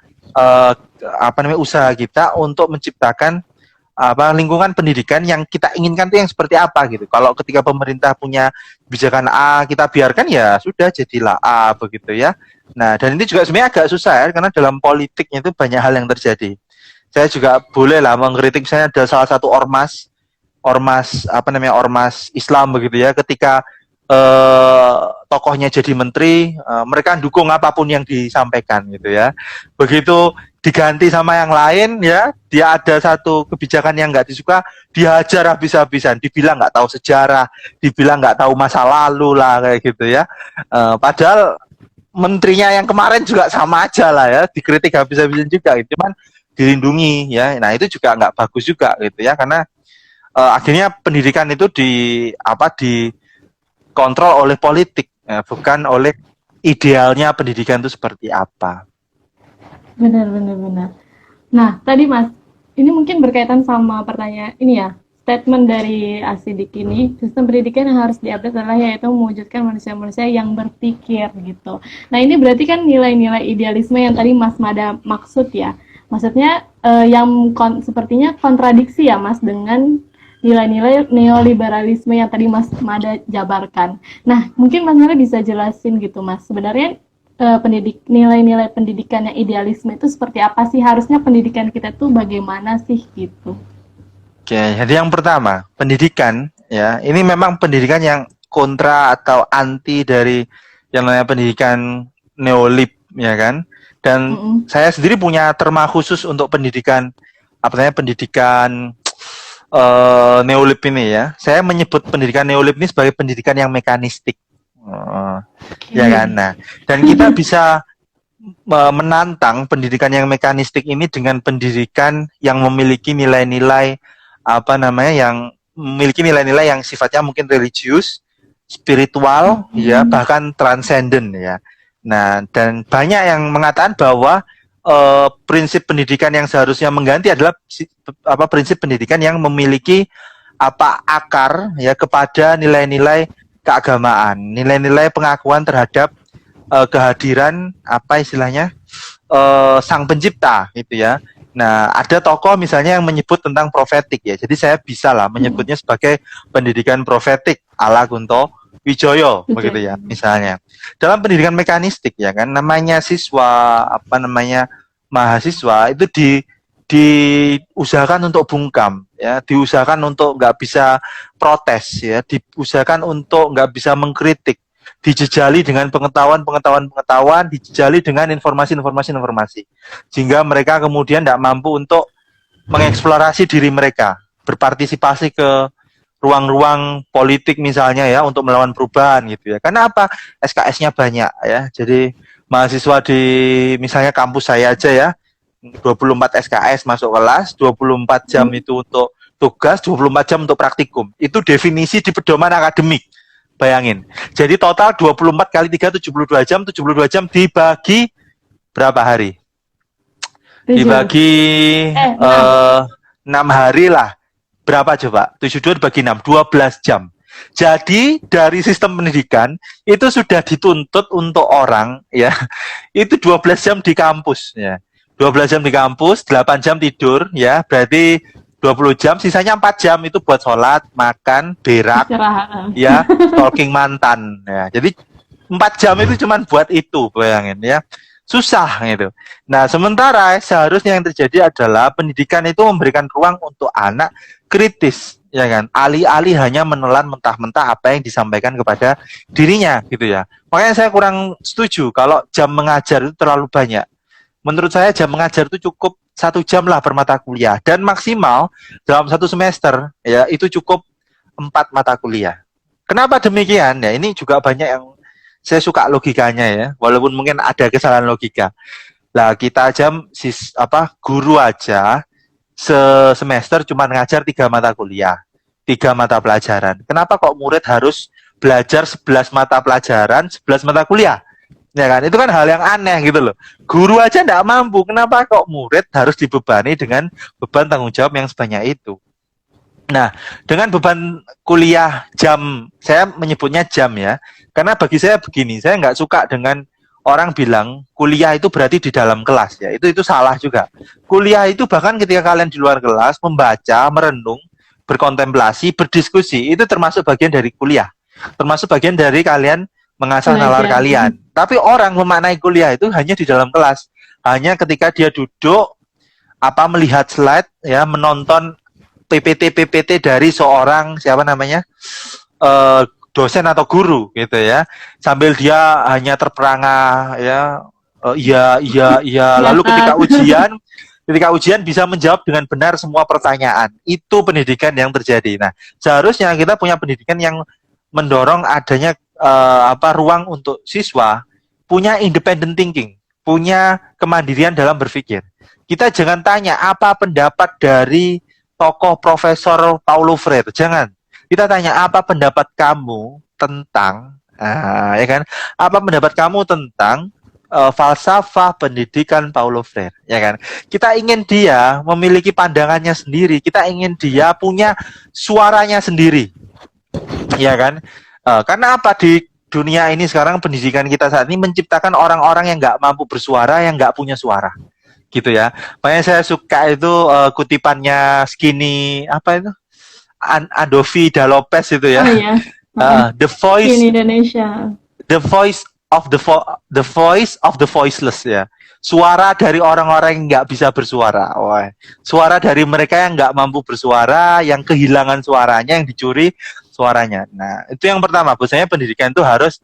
usaha kita untuk menciptakan lingkungan pendidikan yang kita inginkan itu yang seperti apa gitu. Kalau ketika pemerintah punya kebijakan A, kita biarkan ya sudah, jadilah A begitu ya. Nah, dan ini juga sebenarnya agak susah ya, karena dalam politiknya itu banyak hal yang terjadi. Saya juga boleh lah mengkritik, misalnya ada salah satu ormas Islam begitu ya, ketika tokohnya jadi menteri, mereka dukung apapun yang disampaikan gitu ya. Begitu diganti sama yang lain ya, dia ada satu kebijakan yang nggak disuka, dihajar habis-habisan, dibilang nggak tahu sejarah, dibilang nggak tahu masa lalu lah kayak gitu ya. Padahal menterinya yang kemarin juga sama aja lah ya, dikritik habis-habisan juga gitu, cuman dilindungi ya. Nah, itu juga nggak bagus juga gitu ya, karena akhirnya pendidikan itu dikontrol oleh politik ya, bukan oleh idealnya pendidikan itu seperti apa. Benar. Nah, tadi Mas, ini mungkin berkaitan sama pertanyaan ini ya, statement dari Asidik ini, sistem pendidikan yang harus diupdate adalah yaitu mewujudkan manusia-manusia yang berpikir gitu. Nah ini berarti kan nilai-nilai idealisme yang tadi Mas Mada maksud ya. Maksudnya yang sepertinya kontradiksi ya Mas dengan nilai-nilai neoliberalisme yang tadi Mas Mada jabarkan. Nah mungkin Mas Mada bisa jelasin gitu Mas, sebenarnya nilai-nilai pendidikan yang idealisme itu seperti apa sih? Harusnya pendidikan kita tuh bagaimana sih gitu? Oke, jadi yang pertama, pendidikan ya. Ini memang pendidikan yang kontra atau anti dari yang namanya pendidikan neolib ya kan. Dan saya sendiri punya terma khusus untuk pendidikan apa namanya pendidikan neolib ini ya. Saya menyebut pendidikan neolib ini sebagai pendidikan yang mekanistik. Ya kan. Nah, dan kita bisa menantang pendidikan yang mekanistik ini dengan pendidikan yang memiliki nilai-nilai apa namanya yang memiliki nilai-nilai yang sifatnya mungkin religius, spiritual, ya bahkan transenden ya. Nah, dan banyak yang mengatakan bahwa prinsip pendidikan yang seharusnya mengganti adalah prinsip pendidikan yang memiliki akar ya kepada nilai-nilai keagamaan, nilai-nilai pengakuan terhadap kehadiran istilahnya sang pencipta gitu ya. Nah, ada tokoh misalnya yang menyebut tentang profetik ya. Jadi saya bisa lah menyebutnya sebagai pendidikan profetik ala Kunto Wijoyo begitu ya misalnya. Dalam pendidikan mekanistik ya kan namanya siswa mahasiswa itu diusahakan untuk bungkam ya, diusahakan untuk nggak bisa protes ya, diusahakan untuk nggak bisa mengkritik, dijejali dengan pengetahuan, dijejali dengan informasi, sehingga mereka kemudian tidak mampu untuk mengeksplorasi diri mereka, berpartisipasi ke ruang-ruang politik misalnya ya, untuk melawan perubahan gitu ya. Karena apa? SKS-nya banyak ya, jadi mahasiswa di misalnya kampus saya aja ya, 24 SKS masuk kelas, 24 jam itu untuk tugas, 24 jam untuk praktikum. Itu definisi di pedoman akademik. Bayangin. Jadi total 24 kali 3 72 jam, 72 jam dibagi berapa hari? 7. Dibagi 6 hari lah. Berapa coba? 72 dibagi 6, 12 jam. Jadi dari sistem pendidikan itu sudah dituntut untuk orang ya. Itu 12 jam di kampus ya. 12 jam di kampus, 8 jam tidur ya. Berarti 20 jam, sisanya 4 jam itu buat sholat, makan, berak, ya, stalking mantan. Ya. Jadi 4 jam itu cuma buat itu, bayangin ya. Susah gitu. Nah, sementara seharusnya yang terjadi adalah pendidikan itu memberikan ruang untuk anak kritis, ya kan. Alih-alih hanya menelan mentah-mentah apa yang disampaikan kepada dirinya gitu ya. Makanya saya kurang setuju kalau jam mengajar itu terlalu banyak. Menurut saya jam mengajar itu cukup 1 jam lah per mata kuliah, dan maksimal dalam 1 semester ya itu cukup 4 mata kuliah. Kenapa demikian? Ya ini juga banyak yang saya suka logikanya ya, walaupun mungkin ada kesalahan logika. Lah kita aja guru aja semester cuma ngajar 3 mata kuliah, 3 mata pelajaran. Kenapa kok murid harus belajar 11 mata pelajaran, 11 mata kuliah? Ya kan, itu kan hal yang aneh gitu loh. Guru aja tidak mampu, kenapa kok murid harus dibebani dengan beban tanggung jawab yang sebanyak itu? Nah, dengan beban kuliah jam, saya menyebutnya jam ya, karena bagi saya begini, saya nggak suka dengan orang bilang kuliah itu berarti di dalam kelas ya, itu salah juga. Kuliah itu bahkan ketika kalian di luar kelas membaca, merenung, berkontemplasi, berdiskusi, itu termasuk bagian dari kuliah, termasuk bagian dari kalian mengasah nalar kalian. Tapi orang memaknai kuliah itu hanya di dalam kelas, hanya ketika dia duduk melihat slide ya, menonton PPT dari seorang dosen atau guru gitu ya, sambil dia hanya terperangah ya, iya lalu ketika ujian bisa menjawab dengan benar semua pertanyaan. Itu pendidikan yang terjadi. Nah, seharusnya kita punya pendidikan yang mendorong adanya ruang untuk siswa punya independent thinking, punya kemandirian dalam berpikir. Kita jangan tanya apa pendapat dari tokoh Profesor Paulo Freire, jangan. Kita tanya apa pendapat kamu tentang, ya kan? Apa pendapat kamu tentang falsafah pendidikan Paulo Freire, ya kan? Kita ingin dia memiliki pandangannya sendiri, kita ingin dia punya suaranya sendiri, ya kan? Karena apa di dunia ini sekarang pendidikan kita saat ini menciptakan orang-orang yang nggak mampu bersuara, yang nggak punya suara, gitu ya. Makanya saya suka itu kutipannya Skinny apa itu? Adovi Dalopes itu ya. Oh iya. The voice In Indonesia. the voice of the voice of the voiceless ya. Suara dari orang-orang yang nggak bisa bersuara. Wah. Suara dari mereka yang nggak mampu bersuara, yang kehilangan suaranya, yang dicuri suaranya. Nah, itu yang pertama. Biasanya pendidikan itu harus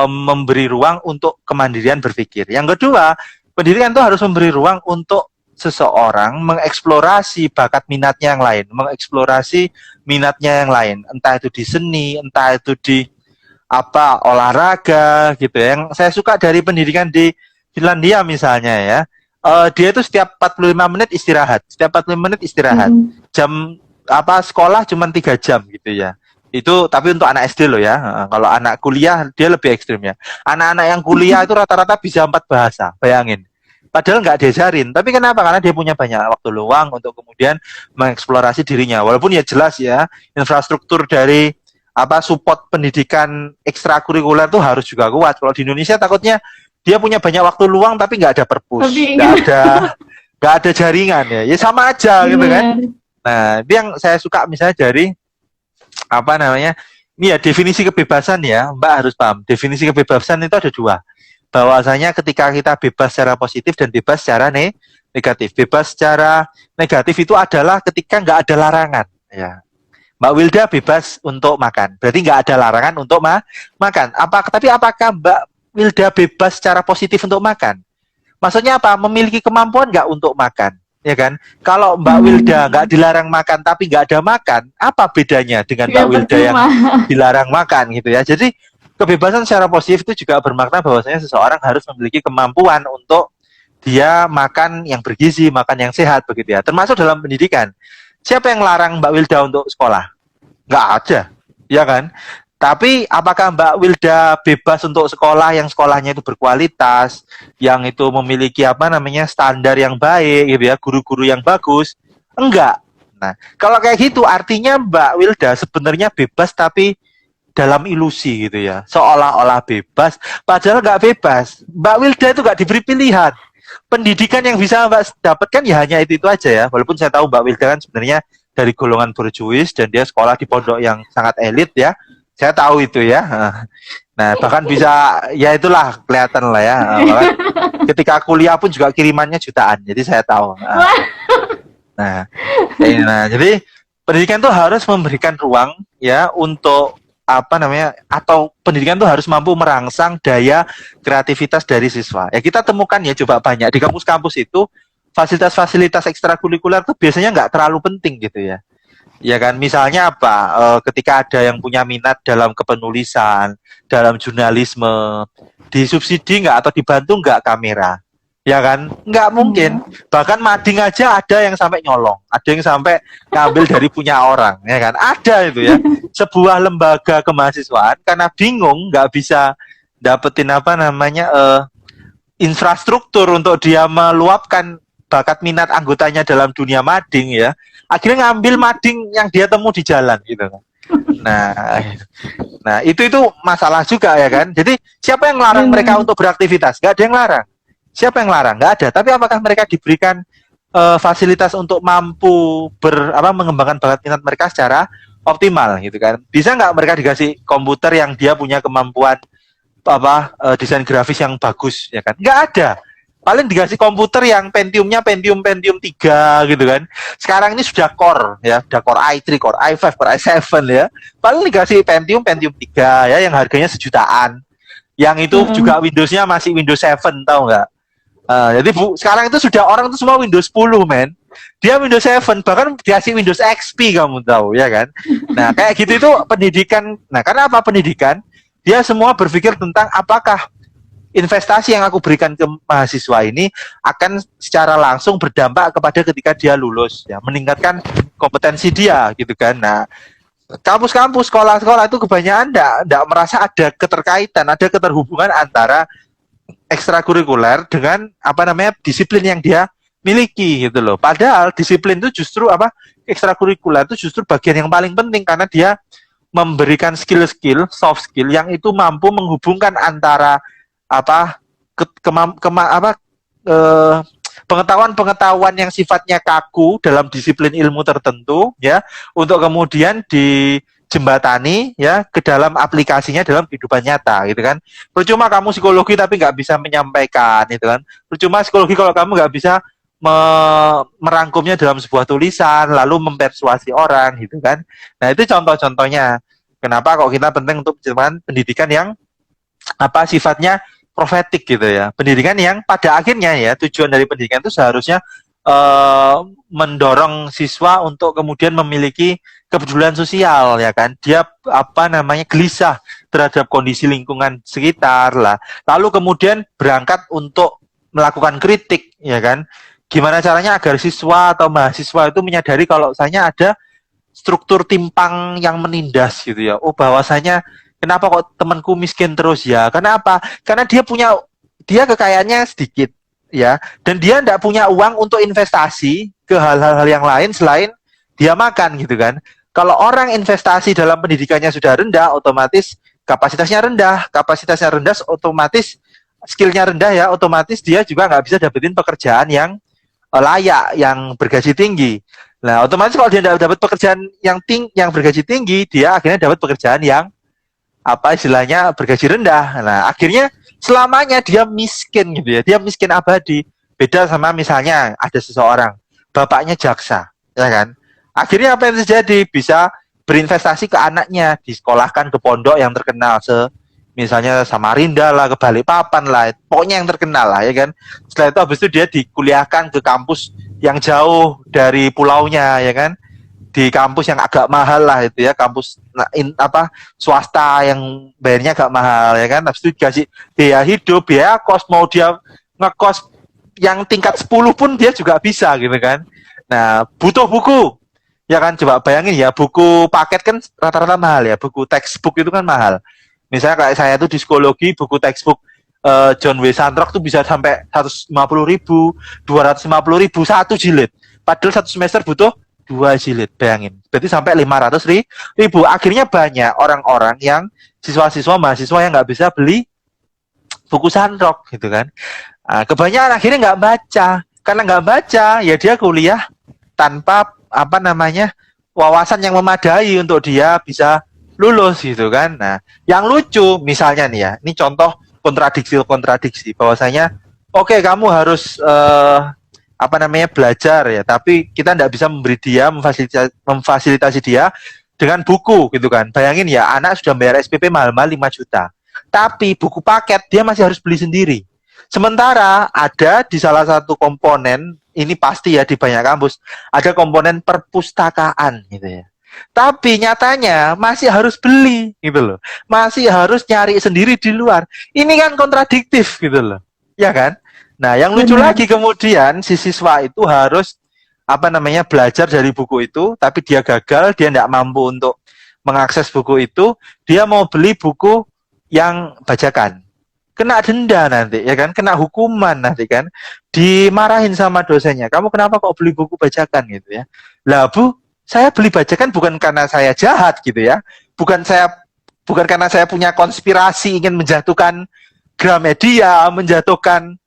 memberi ruang untuk kemandirian berpikir. Yang kedua, pendidikan itu harus memberi ruang untuk seseorang mengeksplorasi bakat minatnya yang lain, mengeksplorasi minatnya yang lain, entah itu di seni, entah itu di olahraga gitu ya. Yang saya suka dari pendidikan di Finlandia misalnya ya, dia itu setiap 45 menit istirahat, jam sekolah cuma 3 jam gitu ya. Itu tapi untuk anak SD loh ya. Kalau anak kuliah dia lebih ekstrim ya. Anak-anak yang kuliah itu rata-rata bisa 4 bahasa, bayangin. Padahal nggak diajarin, tapi kenapa? Karena dia punya banyak waktu luang untuk kemudian mengeksplorasi dirinya. Walaupun ya jelas ya, infrastruktur dari support pendidikan ekstrakurikuler tuh harus juga kuat. Kalau di Indonesia takutnya dia punya banyak waktu luang tapi nggak ada perpus, nggak ada jaringan ya. Ya sama aja gitu kan. Nah, itu yang saya suka misalnya dari ini ya definisi kebebasan ya, Mbak harus paham. Definisi kebebasan itu ada dua. Bahwasanya ketika kita bebas secara positif dan bebas secara negatif. Bebas secara negatif itu adalah ketika nggak ada larangan ya. Mbak Wilda bebas untuk makan, berarti nggak ada larangan untuk makan. Tapi apakah Mbak Wilda bebas secara positif untuk makan? Maksudnya apa? Memiliki kemampuan nggak untuk makan, ya kan? Kalau Mbak Wilda nggak dilarang makan tapi nggak ada makan, apa bedanya dengan Mbak Wilda yang dilarang makan gitu ya? Jadi kebebasan secara positif itu juga bermakna bahwasanya seseorang harus memiliki kemampuan untuk dia makan yang bergizi, makan yang sehat begitu ya. Termasuk dalam pendidikan. Siapa yang larang Mbak Wilda untuk sekolah? Nggak ada, ya kan? Tapi apakah Mbak Wilda bebas untuk sekolah yang sekolahnya itu berkualitas, yang itu memiliki standar yang baik, gitu ya, guru-guru yang bagus? Enggak. Nah, kalau kayak gitu artinya Mbak Wilda sebenarnya bebas tapi dalam ilusi gitu ya, seolah-olah bebas, padahal nggak bebas. Mbak Wilda itu nggak diberi pilihan. Pendidikan yang bisa Mbak dapatkan ya hanya itu aja ya. Walaupun saya tahu Mbak Wilda kan sebenarnya dari golongan borjuis dan dia sekolah di pondok yang sangat elit ya. Saya tahu itu ya. Nah, bahkan bisa ya itulah kelihatan lah ya. Ketika kuliah pun juga kirimannya jutaan. Jadi saya tahu. Nah, jadi pendidikan itu harus memberikan ruang ya untuk atau pendidikan itu harus mampu merangsang daya kreativitas dari siswa. Ya kita temukan ya coba banyak di kampus-kampus itu fasilitas-fasilitas ekstrakurikuler itu biasanya nggak terlalu penting gitu ya. Ya kan, misalnya ketika ada yang punya minat dalam kepenulisan, dalam jurnalisme, disubsidi nggak atau dibantu nggak kamera. Ya kan, nggak mungkin. Bahkan mading aja ada yang sampai nyolong, ada yang sampai ngambil dari punya orang, ya kan, ada itu ya. Sebuah lembaga kemahasiswaan karena bingung nggak bisa dapetin infrastruktur untuk dia meluapkan bakat minat anggotanya dalam dunia mading ya, akhirnya ngambil mading yang dia temu di jalan gitu. Nah itu masalah juga ya kan. Jadi siapa yang larang mereka untuk beraktivitas? Nggak ada yang larang. Siapa yang larang? Nggak ada. Tapi apakah mereka diberikan fasilitas untuk mampu mengembangkan bakat minat mereka secara optimal gitu kan? Bisa nggak mereka dikasih komputer yang dia punya kemampuan desain grafis yang bagus ya kan? Nggak ada. Paling dikasih komputer yang Pentium 3 gitu kan. Sekarang ini sudah Core ya, sudah Core i3, Core i5, Core i7 ya. Paling dikasih Pentium 3 ya yang harganya sejutaan. Yang itu juga Windows-nya masih Windows 7, tahu nggak? Jadi sekarang itu sudah orang itu semua Windows 10 men. Dia Windows 7 bahkan dikasih Windows XP, kamu tahu ya kan. Nah kayak gitu itu pendidikan. Nah karena apa pendidikan? Dia semua berpikir tentang apakah investasi yang aku berikan ke mahasiswa ini akan secara langsung berdampak kepada ketika dia lulus ya, meningkatkan kompetensi dia gitu kan. Nah kampus-kampus, sekolah-sekolah itu kebanyakan enggak merasa ada keterkaitan, ada keterhubungan antara ekstrakurikuler dengan apa namanya disiplin yang dia miliki gitu loh. Padahal disiplin itu justru apa ekstrakurikuler itu justru bagian yang paling penting karena dia memberikan skill-skill, soft skill yang itu mampu menghubungkan antara apa eh, pengetahuan-pengetahuan yang sifatnya kaku dalam disiplin ilmu tertentu ya untuk kemudian dijembatani ya ke dalam aplikasinya dalam kehidupan nyata gitu kan. Percuma kamu psikologi tapi nggak bisa menyampaikan gitu kan. Percuma psikologi kalau kamu nggak bisa merangkumnya dalam sebuah tulisan lalu mempersuasi orang gitu kan. Nah itu contoh-contohnya kenapa kok kita penting untuk pendidikan yang apa sifatnya profetik gitu ya. Pendidikan yang pada akhirnya ya tujuan dari pendidikan itu seharusnya mendorong siswa untuk kemudian memiliki kepedulian sosial ya kan. Dia apa namanya gelisah terhadap kondisi lingkungan sekitar lah. Lalu kemudian berangkat untuk melakukan kritik ya kan. Gimana caranya agar siswa atau mahasiswa itu menyadari kalau misalnya ada struktur timpang yang menindas gitu ya. Oh bahwasanya kenapa kok temanku miskin terus ya? Kenapa? Karena dia kekayaannya sedikit ya, dan dia tidak punya uang untuk investasi ke hal-hal yang lain selain dia makan gitu kan. Kalau orang investasi dalam pendidikannya sudah rendah, otomatis kapasitasnya rendah, otomatis skillnya rendah ya, otomatis dia juga nggak bisa dapetin pekerjaan yang layak, yang bergaji tinggi. Nah, otomatis kalau dia tidak dapat pekerjaan yang bergaji tinggi, dia akhirnya dapat pekerjaan yang apa istilahnya bergaji rendah. Nah, akhirnya selamanya dia miskin gitu ya. Dia miskin abadi. Beda sama misalnya ada seseorang, bapaknya jaksa, ya kan? Akhirnya apa yang terjadi? Bisa berinvestasi ke anaknya, disekolahkan ke pondok yang terkenal misalnya Samarinda lah, ke Balikpapan lah, pokoknya yang terkenal lah ya kan. Setelah itu habis itu dia dikuliahkan ke kampus yang jauh dari pulaunya ya kan, di kampus yang agak mahal lah itu ya, kampus swasta yang bayarnya agak mahal ya kan. Habis itu dikasih biaya hidup, biaya kos, mau dia ngekos yang tingkat 10 pun dia juga bisa gitu kan. Nah butuh buku ya kan, coba bayangin ya, buku paket kan rata-rata mahal ya, buku textbook itu kan mahal. Misalnya kayak saya tuh di psikologi, buku textbook John W. Sandrock tuh bisa sampai 150.000, 250.000 satu jilid. Padahal satu semester butuh 2 jilid, bayangin. Berarti sampai 500.000. Akhirnya banyak orang-orang yang siswa-siswa, mahasiswa yang nggak bisa beli buku Sandrock gitu kan. Nah, kebanyakan akhirnya nggak baca. Karena nggak baca, ya dia kuliah tanpa apa namanya wawasan yang memadai untuk dia bisa lulus gitu kan. Nah, yang lucu misalnya nih ya, ini contoh kontradiksi bahwasanya oke, kamu harus apa namanya belajar ya, tapi kita tidak bisa memberi dia memfasilitasi dia dengan buku gitu kan. Bayangin ya, anak sudah bayar SPP mahal-mahal 5 juta. Tapi buku paket dia masih harus beli sendiri. Sementara ada di salah satu komponen, ini pasti ya di banyak kampus, ada komponen perpustakaan gitu ya. Tapi nyatanya masih harus beli gitu loh. Masih harus nyari sendiri di luar. Ini kan kontradiktif gitu loh. Ya kan? Nah, yang lucu lagi kemudian si siswa itu harus apa namanya belajar dari buku itu, tapi dia gagal, dia tidak mampu untuk mengakses buku itu, dia mau beli buku yang bajakan. Kena denda nanti, ya kan? Kena hukuman nanti kan? Dimarahin sama dosennya. Kamu kenapa kok beli buku bajakan gitu ya? Lah, Bu, saya beli bajakan bukan karena saya jahat gitu ya. Bukan karena saya punya konspirasi ingin menjatuhkan Gramedia, menjatuhkan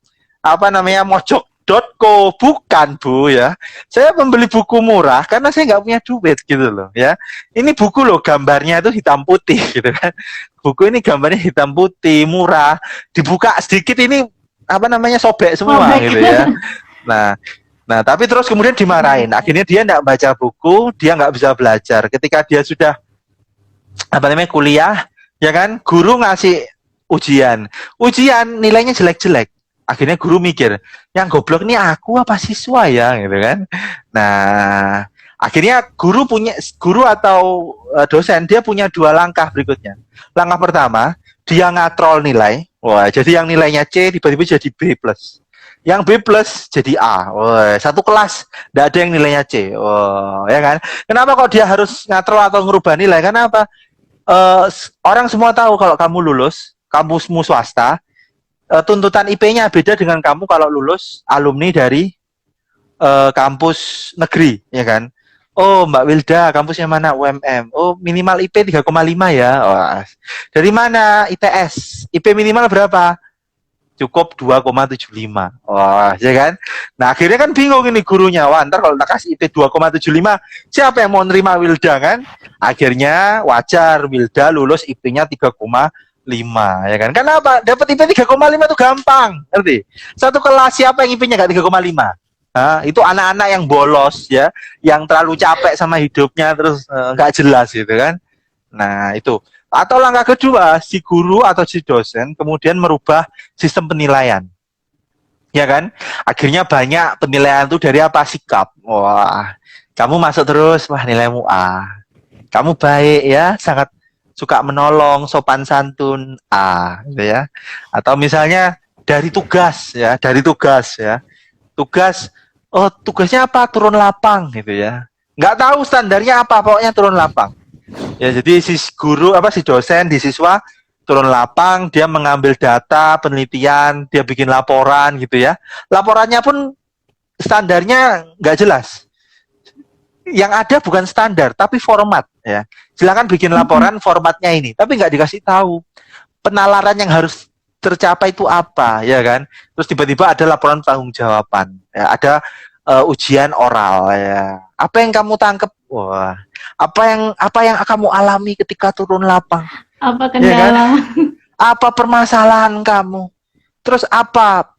apa namanya mojok.co, bukan Bu ya. Saya membeli buku murah karena saya nggak punya duit gitu loh ya. Ini buku loh, gambarnya itu hitam putih gitu kan. Buku ini gambarnya hitam putih, murah, dibuka sedikit ini apa namanya sobek semua gitu ya. Nah tapi terus kemudian dimarahin. Akhirnya dia nggak baca buku, dia nggak bisa belajar. Ketika dia sudah apa namanya kuliah ya kan, guru ngasih ujian nilainya jelek-jelek. Akhirnya guru mikir, yang goblok nih aku apa siswa ya gitu kan. Nah, akhirnya guru atau dosen dia punya 2 langkah berikutnya. Langkah pertama, dia ngatrol nilai. Wah, jadi yang nilainya C tiba-tiba jadi B+. Yang B+ jadi A. Wah, satu kelas enggak ada yang nilainya C. Wah, ya kan? Kenapa kok dia harus ngatrol atau ngerubah nilai? Kenapa? Orang semua tahu kalau kamu lulus, kampusmu swasta, tuntutan IP-nya beda dengan kamu kalau lulus alumni dari kampus negeri, ya kan? Oh, Mbak Wilda, kampusnya mana? UMM. Oh, minimal IP 3,5 ya. Wah. Dari mana? ITS. IP minimal berapa? Cukup 2,75. Wah, ya kan? Nah, akhirnya kan bingung ini gurunya. Wah, ntar kalau tak kasih IP 2,75, siapa yang mau nerima Wilda kan? Akhirnya wajar Wilda lulus IP-nya 3,5, ya kan? Kenapa? Dapat IP 3,5 itu gampang, ngerti? Satu kelas siapa yang IP-nya nggak 3,5? Itu anak-anak yang bolos ya, yang terlalu capek sama hidupnya terus nggak jelas gitu kan. Nah itu. Atau langkah kedua, si guru atau si dosen kemudian merubah sistem penilaian, ya kan? Akhirnya banyak penilaian itu dari apa? Sikap. Wah, kamu masuk terus, wah nilaimu A. Kamu baik ya, sangat suka menolong, sopan santun A, gitu ya. Atau misalnya dari tugas ya, tugas, oh tugasnya apa, turun lapang gitu ya, nggak tahu standarnya apa, pokoknya turun lapang ya. Jadi si guru apa si dosen di siswa turun lapang, dia mengambil data penelitian, dia bikin laporan gitu ya, laporannya pun standarnya nggak jelas, yang ada bukan standar tapi format ya. Silakan bikin laporan formatnya ini, tapi nggak dikasih tahu penalaran yang harus tercapai itu apa, ya kan? Terus tiba-tiba ada laporan tanggung jawaban, ya, ada ujian oral, ya. Apa yang kamu tangkap? Wah, apa yang kamu alami ketika turun lapang? Apa Ya kan? kendala? Apa permasalahan kamu? Terus apa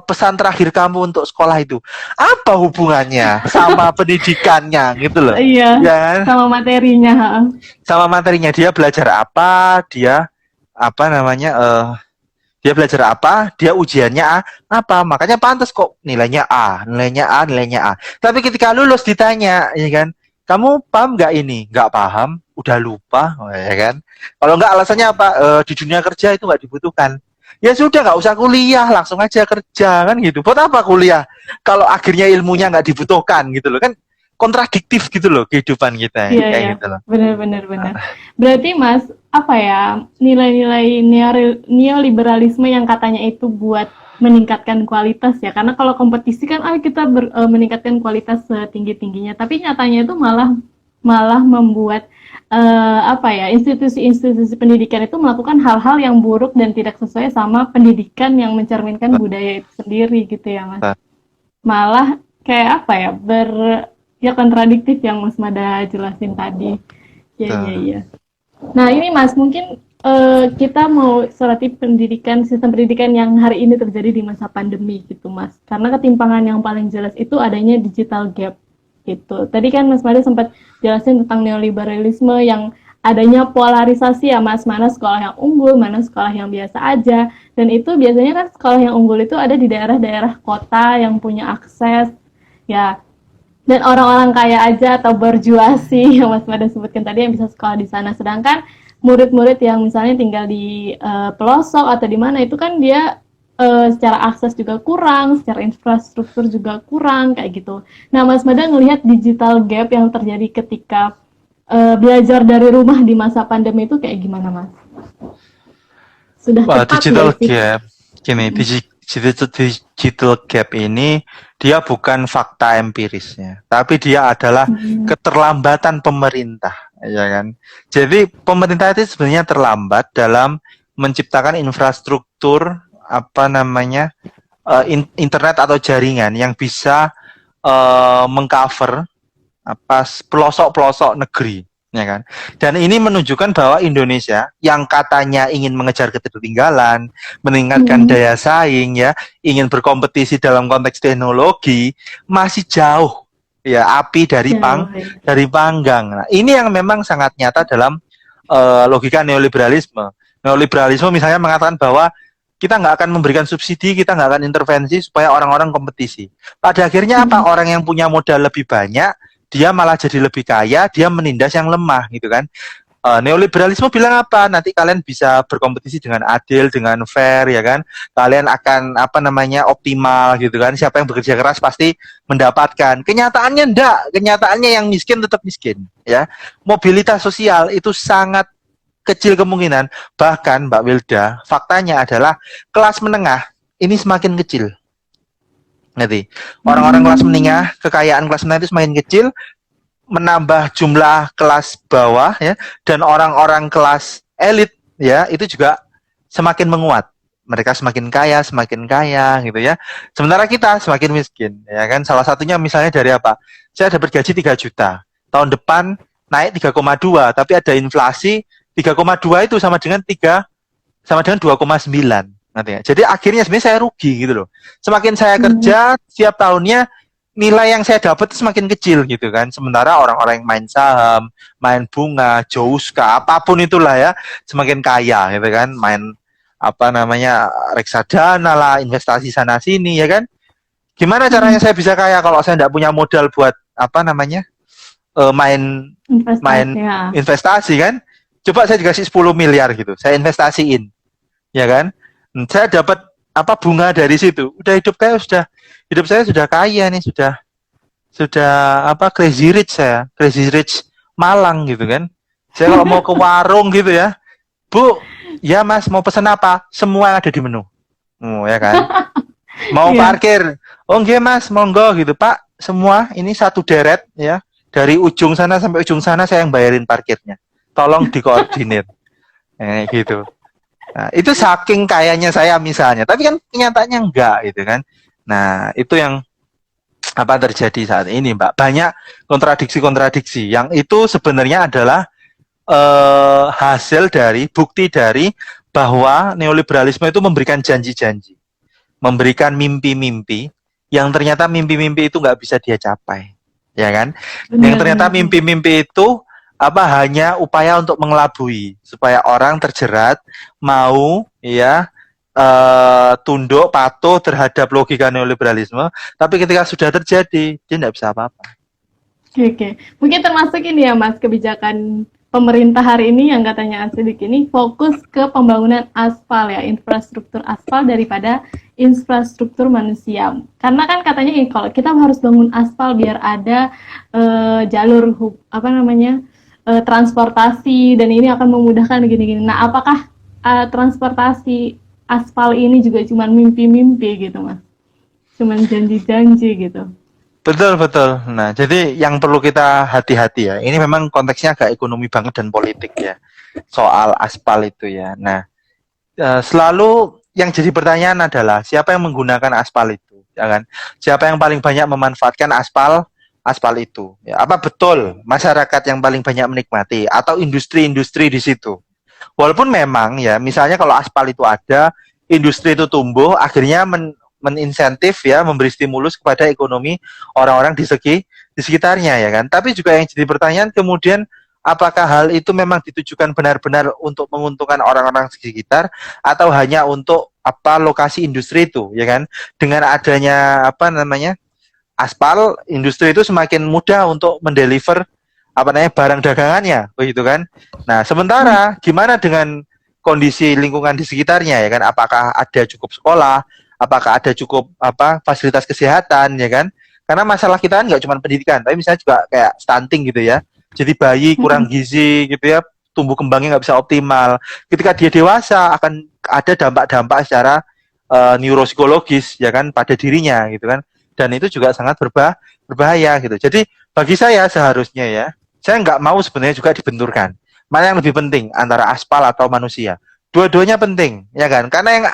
pesan terakhir kamu untuk sekolah itu? Apa hubungannya sama pendidikannya gitu loh? Iya, Ya kan? sama materinya. Sama materinya, dia belajar apa, dia apa namanya dia belajar apa, dia ujiannya apa, makanya pantas kok nilainya A, nilainya A. Tapi ketika lulus ditanya, ya kan, kamu paham nggak ini? Nggak paham, udah lupa, ya kan. Kalau nggak alasannya apa? Di dunia kerja itu nggak dibutuhkan. Ya sudah, nggak usah kuliah, langsung aja kerja kan gitu. Buat apa kuliah kalau akhirnya ilmunya nggak dibutuhkan gitu loh kan? Kontradiktif gitu loh kehidupan kita, Iya, kayak iya. gitu loh. Benar. Berarti Mas, apa ya, nilai-nilai neoliberalisme yang katanya itu buat meningkatkan kualitas ya. Karena kalau kompetisi kan kita meningkatkan kualitas setinggi-tingginya, tapi nyatanya itu malah malah membuat apa ya, institusi-institusi pendidikan itu melakukan hal-hal yang buruk dan tidak sesuai sama pendidikan yang mencerminkan budaya itu sendiri gitu ya, Mas. Malah kayak apa ya, ya kontradiktif yang Mas Mada jelasin tadi. Iya. Nah ini Mas, mungkin kita mau soroti sistem pendidikan yang hari ini terjadi di masa pandemi gitu Mas. Karena ketimpangan yang paling jelas itu adanya digital gap gitu. Tadi kan Mas Mada sempat jelasin tentang neoliberalisme yang adanya polarisasi ya Mas, mana sekolah yang unggul, mana sekolah yang biasa aja. Dan itu biasanya kan sekolah yang unggul itu ada di daerah-daerah kota yang punya akses ya, dan orang-orang kaya aja atau berjuasi yang Mas Mada sebutkan tadi yang bisa sekolah di sana. Sedangkan murid-murid yang misalnya tinggal di pelosok atau di mana itu kan dia secara akses juga kurang, secara infrastruktur juga kurang kayak gitu. Nah, Mas Mada ngelihat digital gap yang terjadi ketika belajar dari rumah di masa pandemi itu kayak gimana, Mas? Sudah tepat Digital gap, gini, digital gap ini dia bukan fakta empirisnya, tapi dia adalah keterlambatan pemerintah, ya kan? Jadi pemerintah itu sebenarnya terlambat dalam menciptakan infrastruktur apa namanya internet atau jaringan yang bisa mengcover apa pelosok-pelosok negeri, ya kan? Dan ini menunjukkan bahwa Indonesia yang katanya ingin mengejar ketertinggalan, meningkatkan daya saing ya, ingin berkompetisi dalam konteks teknologi, masih jauh ya, api dari panggang. Nah, ini yang memang sangat nyata dalam logika neoliberalisme. Neoliberalisme misalnya mengatakan bahwa kita nggak akan memberikan subsidi, kita nggak akan intervensi supaya orang-orang kompetisi. Pada akhirnya apa? Orang yang punya modal lebih banyak, dia malah jadi lebih kaya, dia menindas yang lemah gitu kan. Neoliberalisme bilang apa? Nanti kalian bisa berkompetisi dengan adil, dengan fair ya kan. Kalian akan apa namanya optimal gitu kan. Siapa yang bekerja keras pasti mendapatkan. Kenyataannya enggak. Kenyataannya yang miskin tetap miskin ya. Mobilitas sosial itu sangat kecil kemungkinan, bahkan Mbak Wilda, faktanya adalah kelas menengah ini semakin kecil. Ngerti? Orang-orang kelas menengah, kekayaan kelas menengah itu semakin kecil, menambah jumlah kelas bawah ya, dan orang-orang kelas elit ya, itu juga semakin menguat. Mereka semakin kaya gitu ya. Sementara kita semakin miskin, ya kan? Salah satunya misalnya dari apa? Saya dapat gaji 3 juta. Tahun depan naik 3,2, tapi ada inflasi 3,2 itu sama dengan 2,9. Nanti ya. Jadi akhirnya sebenarnya saya rugi gitu loh. Semakin saya kerja setiap tahunnya nilai yang saya dapat semakin kecil gitu kan. Sementara orang-orang yang main saham, main bunga, Jouska, apapun itulah ya, semakin kaya gitu kan. Main apa namanya reksadana lah, investasi sana sini ya kan. Gimana caranya saya bisa kaya kalau saya tidak punya modal buat apa namanya main investasi kan? Coba saya dikasih 10 miliar gitu, saya investasiin, ya kan? Saya dapat apa bunga dari situ. Udah hidup saya sudah kaya nih, sudah apa crazy rich Malang gitu kan. Saya kalau mau ke warung gitu ya, Bu, ya Mas mau pesan apa? Semua ada di menu. Ya kan? Mau parkir. Oh nggih Mas, monggo gitu, Pak. Semua ini satu deret ya. Dari ujung sana sampai ujung sana saya yang bayarin parkirnya. Tolong dikoordinir. Gitu. Nah, itu saking kayanya saya misalnya. Tapi kan kenyataannya enggak gitu kan. Nah, itu yang apa terjadi saat ini, Mbak. Banyak kontradiksi-kontradiksi yang itu sebenarnya adalah hasil dari bukti dari bahwa neoliberalisme itu memberikan janji-janji, memberikan mimpi-mimpi yang ternyata mimpi-mimpi itu nggak bisa dia capai, ya kan? Yang ternyata mimpi-mimpi itu apa hanya upaya untuk mengelabui supaya orang terjerat mau ya tunduk patuh terhadap logika neoliberalisme, tapi ketika sudah terjadi dia tidak bisa apa-apa. Oke. Mungkin termasuk ini ya Mas, kebijakan pemerintah hari ini yang katanya Asidik ini fokus ke pembangunan aspal ya, infrastruktur aspal daripada infrastruktur manusia. Karena kan katanya kalau kita harus bangun aspal biar ada jalur transportasi dan ini akan memudahkan gini-gini. Nah, apakah transportasi aspal ini juga cuma mimpi-mimpi gitu Mas? Cuman janji-janji gitu. Betul. Nah, jadi yang perlu kita hati-hati ya. Ini memang konteksnya agak ekonomi banget dan politik ya. Soal aspal itu ya. Nah, selalu yang jadi pertanyaan adalah siapa yang menggunakan aspal itu, ya kan? Siapa yang paling banyak memanfaatkan aspal itu? Ya, apa betul masyarakat yang paling banyak menikmati atau industri-industri di situ? Walaupun memang ya, misalnya kalau aspal itu ada, industri itu tumbuh, akhirnya meninsentif ya, memberi stimulus kepada ekonomi orang-orang di sekitarnya ya kan. Tapi juga yang jadi pertanyaan kemudian apakah hal itu memang ditujukan benar-benar untuk menguntungkan orang-orang sekitar atau hanya untuk apa lokasi industri itu ya kan. Dengan adanya apa namanya aspal, industri itu semakin mudah untuk mendeliver apa namanya barang dagangannya begitu kan. Nah, sementara gimana dengan kondisi lingkungan di sekitarnya ya kan? Apakah ada cukup sekolah? Apakah ada cukup apa fasilitas kesehatan ya kan? Karena masalah kita kan nggak cuma pendidikan, tapi misalnya juga kayak stunting gitu ya. Jadi bayi kurang gizi gitu ya, tumbuh kembangnya nggak bisa optimal. Ketika dia dewasa akan ada dampak-dampak secara neuropsikologis ya kan pada dirinya gitu kan. Dan itu juga sangat berbahaya gitu. Jadi bagi saya seharusnya ya, saya nggak mau sebenarnya juga dibenturkan. Mana yang lebih penting antara aspal atau manusia? Dua-duanya penting ya kan? Karena yang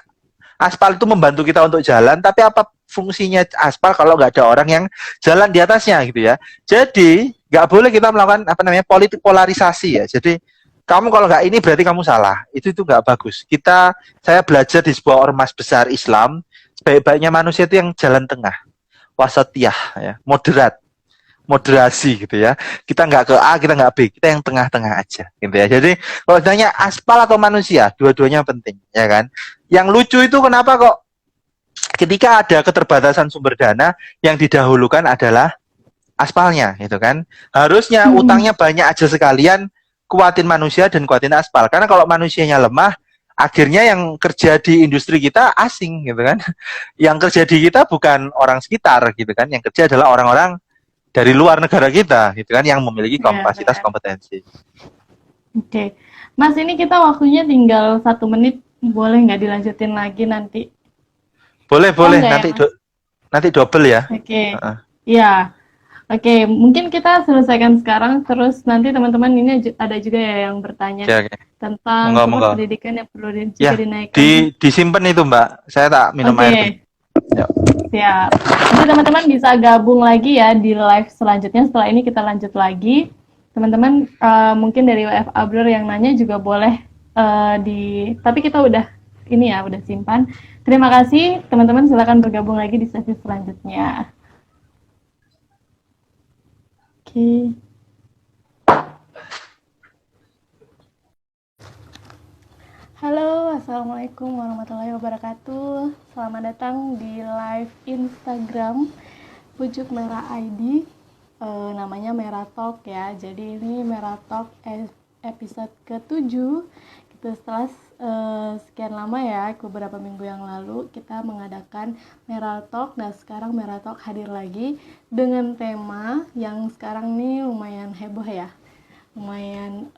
aspal itu membantu kita untuk jalan, tapi apa fungsinya aspal kalau nggak ada orang yang jalan di atasnya gitu ya. Jadi nggak boleh kita melakukan apa namanya politik polarisasi ya. Jadi kamu kalau nggak ini berarti kamu salah. Itu nggak bagus. Saya belajar di sebuah ormas besar Islam, sebaik-baiknya manusia itu yang jalan tengah, wasatiyah ya, moderasi gitu ya. Kita nggak ke A, kita nggak B, kita yang tengah-tengah aja gitu ya. Jadi kalau ditanya aspal atau manusia, dua-duanya penting ya kan. Yang lucu itu kenapa kok ketika ada keterbatasan sumber dana yang didahulukan adalah aspalnya gitu kan. Harusnya utangnya banyak aja sekalian, kuatin manusia dan kuatin aspal. Karena kalau manusianya lemah, akhirnya yang kerja di industri kita asing gitu kan. Yang kerja di kita bukan orang sekitar gitu kan. Yang kerja adalah orang-orang dari luar negara kita gitu kan yang memiliki kapasitas kompetensi. Oke. Mas, ini kita waktunya tinggal 1 menit, boleh nggak dilanjutin lagi nanti? Boleh, Oh boleh. nggak ya, Nanti Mas? nanti double ya. Oke, Heeh. ya. Oke, mungkin kita selesaikan sekarang, terus nanti teman-teman ini ada juga ya yang bertanya Oke, oke. tentang Monggo, support monggo. pendidikan yang perlu Ya, juga dinaikkan. disimpan itu, Mbak. Saya tak minum air dulu. Oke, Ya. siap. Nanti teman-teman bisa gabung lagi ya di live selanjutnya. Setelah ini kita lanjut lagi. Teman-teman mungkin dari WF Abdur yang nanya juga boleh tapi kita udah ini ya, udah simpan. Terima kasih teman-teman, silakan bergabung lagi di sesi selanjutnya. Oke. Halo, assalamualaikum warahmatullahi wabarakatuh. Selamat datang di live Instagram Pucuk Merah ID. Namanya Merah Talk ya. Jadi ini Merah Talk episode ke-7. Kita setelah sekian lama ya, beberapa minggu yang lalu kita mengadakan Merah Talk. Nah sekarang Merah Talk hadir lagi dengan tema yang sekarang nih lumayan heboh ya, lumayan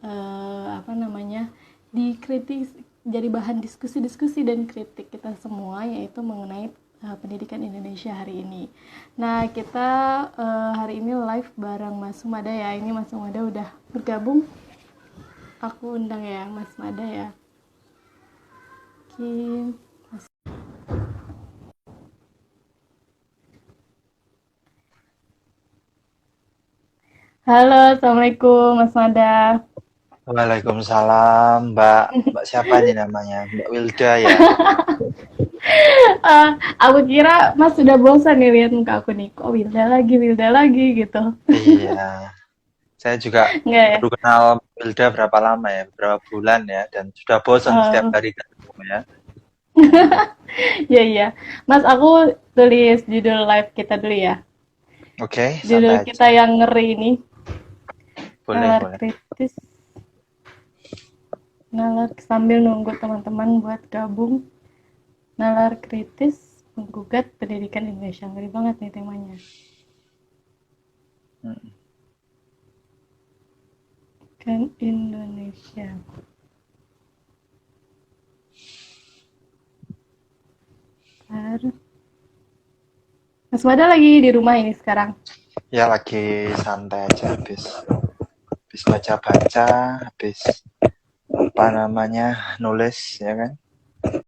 dikritik, jadi bahan diskusi-diskusi dan kritik kita semua, yaitu mengenai pendidikan Indonesia hari ini. Nah kita hari ini live bareng Mas Sumada ya. Ini Mas Sumada udah bergabung, aku undang ya Mas Mada ya. Oke. Halo, assalamualaikum Mas Mada. Waalaikumsalam, Mbak. Mbak siapa nih namanya? Mbak Wilda ya? Aku kira Mas sudah bosan nih lihat muka aku nih, kok Wilda lagi gitu. Iya. Saya juga Enggak ya? baru kenal Wilda berapa lama ya? Berapa bulan ya? Dan sudah bosan setiap Uh, hari ketemu ya. Iya, iya. Mas, aku tulis judul live kita dulu ya. Oke, Judul santai kita aja. yang ngeri ini, Boleh, nalar boleh. kritis. Nalar sambil nunggu teman-teman buat gabung. Nalar kritis menggugat pendidikan Indonesia. Ngeri banget nih temanya. Hmm. Kan Indonesia. Baru. Mas Wada lagi di rumah ini sekarang. Ya lagi santai aja habis baca-baca, habis apa namanya nulis ya kan.